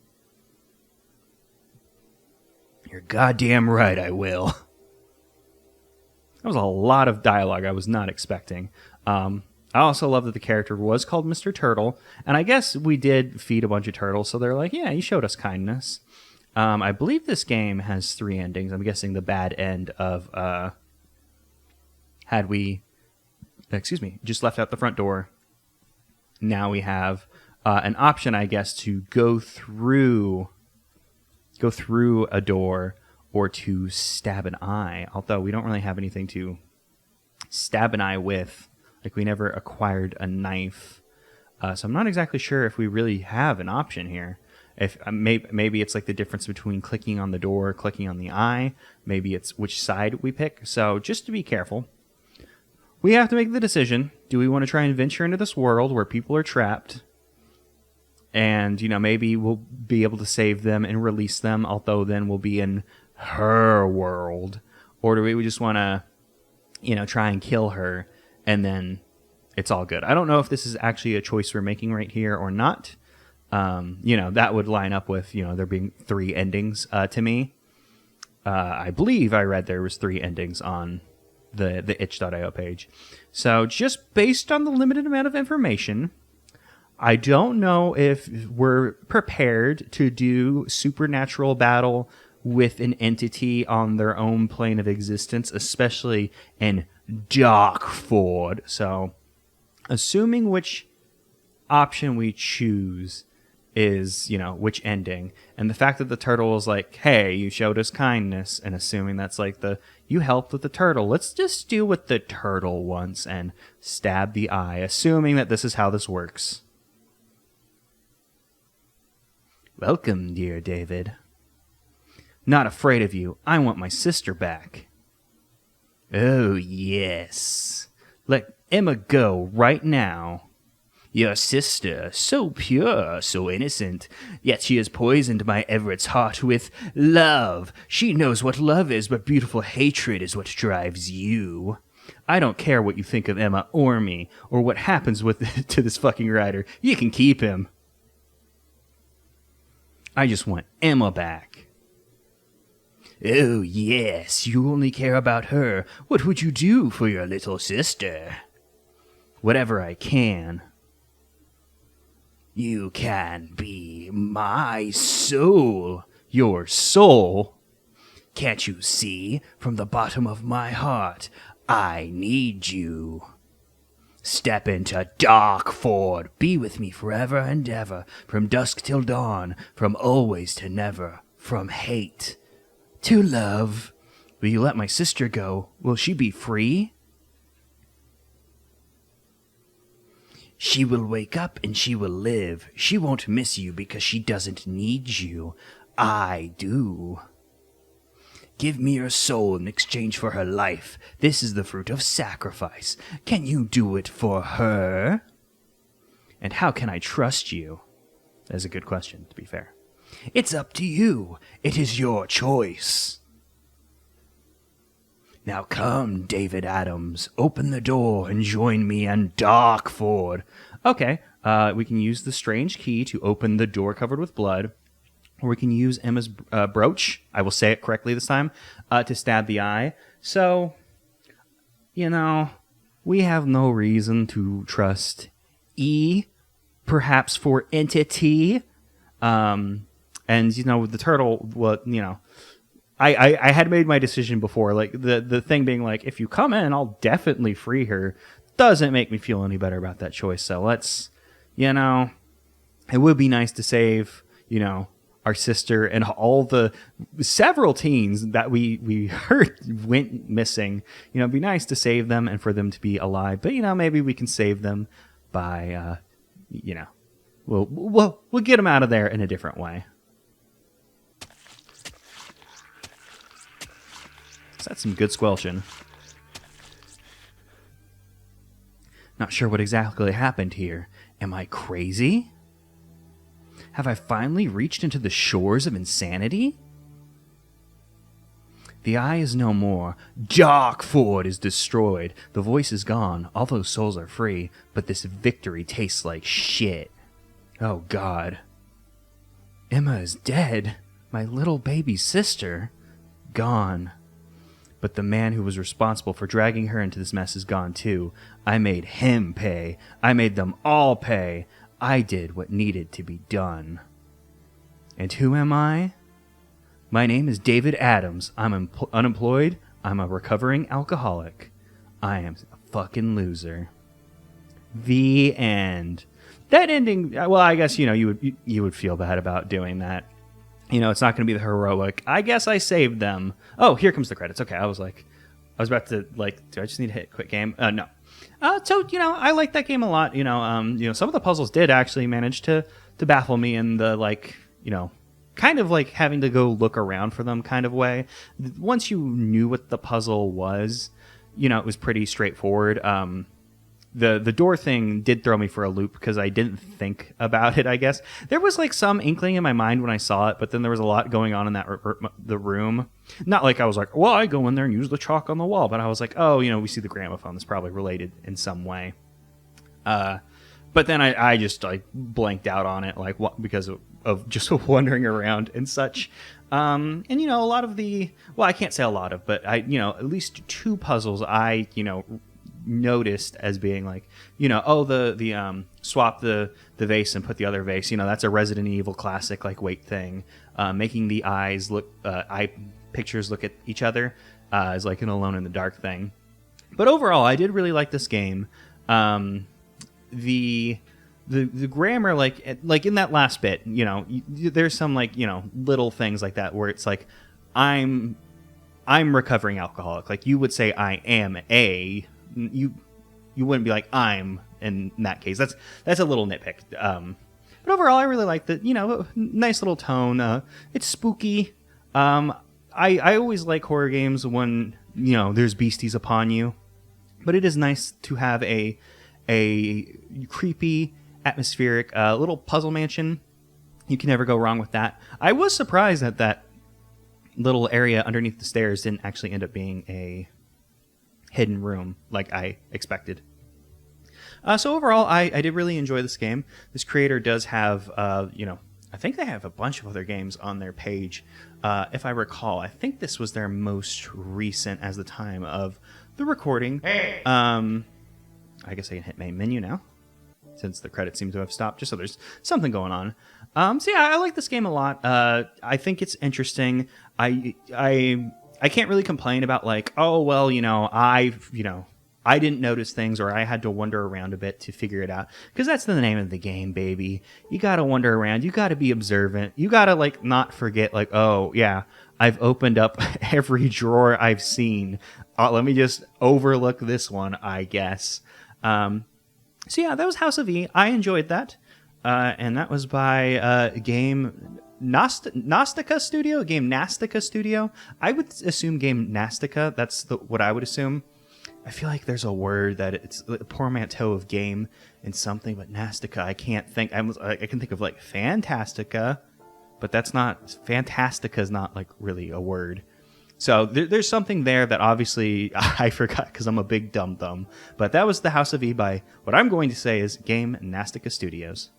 S1: You're goddamn right I will. That was a lot of dialogue I was not expecting. I also love that the character was called Mr. Turtle, and I guess we did feed a bunch of turtles, so they're like, yeah, you showed us kindness. I believe this game has 3 endings. I'm guessing the bad end of had we, just left out the front door. Now we have an option, I guess, to go through a door or to stab an eye, although we don't really have anything to stab an eye with. Like, we never acquired a knife. So I'm not exactly sure if we really have an option here. If maybe it's like the difference between clicking on the door, clicking on the eye. Maybe it's which side we pick. So just to be careful, we have to make the decision. Do we want to try and venture into this world where people are trapped? And, maybe we'll be able to save them and release them, although then we'll be in her world. Or do we just want to, try and kill her, and then it's all good? I don't know if this is actually a choice we're making right here or not. That would line up with, there being 3 endings to me. I believe I read there was 3 endings on the itch.io page. So just based on the limited amount of information, I don't know if we're prepared to do supernatural battle with an entity on their own plane of existence, especially in Darkford. So, assuming which option we choose is, which ending, and the fact that the turtle is like, hey, you showed us kindness, and assuming that's like you helped with the turtle, let's just do what the turtle wants and stab the eye, assuming that this is how this works. Welcome, dear David. Not afraid of you. I want my sister back. Oh, yes. Let Emma go right now. Your sister, so pure, so innocent, yet she has poisoned my Everett's heart with love. She knows what love is, but beautiful hatred is what drives you. I don't care what you think of Emma or me, or what happens to this fucking rider. You can keep him. I just want Emma back. Oh, yes, you only care about her. What would you do for your little sister? Whatever I can. You can be my soul. Your soul? Can't you see? From the bottom of my heart, I need you. Step into Darkford. Be with me forever and ever, from dusk till dawn, from always to never, from hate to love. Will you let my sister go? Will she be free? She will wake up and she will live. She won't miss you because she doesn't need you. I do. Give me your soul in exchange for her life. This is the fruit of sacrifice. Can you do it for her? And how can I trust you? That's a good question, to be fair. It's up to you. It is your choice. Now come, David Adams. Open the door and join me in Darkford. Okay, we can use the strange key to open the door covered with blood. Or we can use Emma's brooch, I will say it correctly this time, to stab the eye. So, we have no reason to trust E, perhaps for entity. And, the turtle, I had made my decision before. Like, the thing being like, if you come in, I'll definitely free her, doesn't make me feel any better about that choice. So let's, it would be nice to save, our sister and all the several teens that we heard went missing. It'd be nice to save them and for them to be alive. But maybe we can save them by, we'll get them out of there in a different way. So that's some good squelching. Not sure what exactly happened here. Am I crazy? Have I finally reached into the shores of insanity? The eye is no more. Darkford is destroyed. The voice is gone. All those souls are free. But this victory tastes like shit. Oh, God. Emma is dead. My little baby sister. gone. But the man who was responsible for dragging her into this mess is gone too. I made him pay. I made them all pay. I did what needed to be done. And who am I? My name is David Adams. I'm unemployed. I'm a recovering alcoholic. I am a fucking loser. The end. That ending, well, I guess, you would feel bad about doing that. It's not going to be the heroic, I guess I saved them. Oh, here comes the credits. Okay, I was about to, do I just need to hit quit game? No. So, I like that game a lot. Some of the puzzles did actually manage to baffle me in the, kind of like having to go look around for them kind of way. Once you knew what the puzzle was, it was pretty straightforward. The door thing did throw me for a loop because I didn't think about it, I guess. There was some inkling in my mind when I saw it, but then there was a lot going on in the room. Not like I was like, well, I go in there and use the chalk on the wall, but I was like, oh, we see the gramophone. That's probably related in some way. But then I just blanked out on it, because of just wandering around and such. And a lot of I can't say a lot of, but at least two puzzles I noticed as being the swap the vase and put the other vase, that's a Resident Evil classic weight thing. Making the eye pictures look at each other is an Alone in the Dark thing. But overall, I did really like this game. The grammar, in that last bit, there's some little things like that where it's I'm recovering alcoholic. You would say I am a. You wouldn't be I'm in that case. That's a little nitpick. But overall, I really liked it. Nice little tone. It's spooky. I always like horror games when there's beasties upon you, but it is nice to have a creepy, atmospheric little puzzle mansion. You can never go wrong with that. I was surprised that little area underneath the stairs didn't actually end up being a hidden room like I expected. So overall, I did really enjoy this game. This creator does have, I think they have a bunch of other games on their page. If I recall, I think this was their most recent as the time of the recording. Hey. I guess I can hit main menu now, since the credits seem to have stopped, just so there's something going on. So yeah, I like this game a lot. I think it's interesting. I can't really complain about I didn't notice things or I had to wander around a bit to figure it out, because that's the name of the game, baby. You got to wander around. You got to be observant. You got to not forget oh yeah, I've opened up every drawer I've seen. Let me just overlook this one, I guess. So yeah, that was House of E. I enjoyed that. And that was by Gamenastica Studio. I would assume Gamenastica. That's what I would assume. I feel like there's a word that it's a portmanteau of game and something, but Nastica, I can't think. I can think of Fantastica, but that's not. Fantastica is not really a word. So there's something there that obviously I forgot because I'm a big dum-dum. But that was the House of E by what I'm going to say is Gamenastica Studios.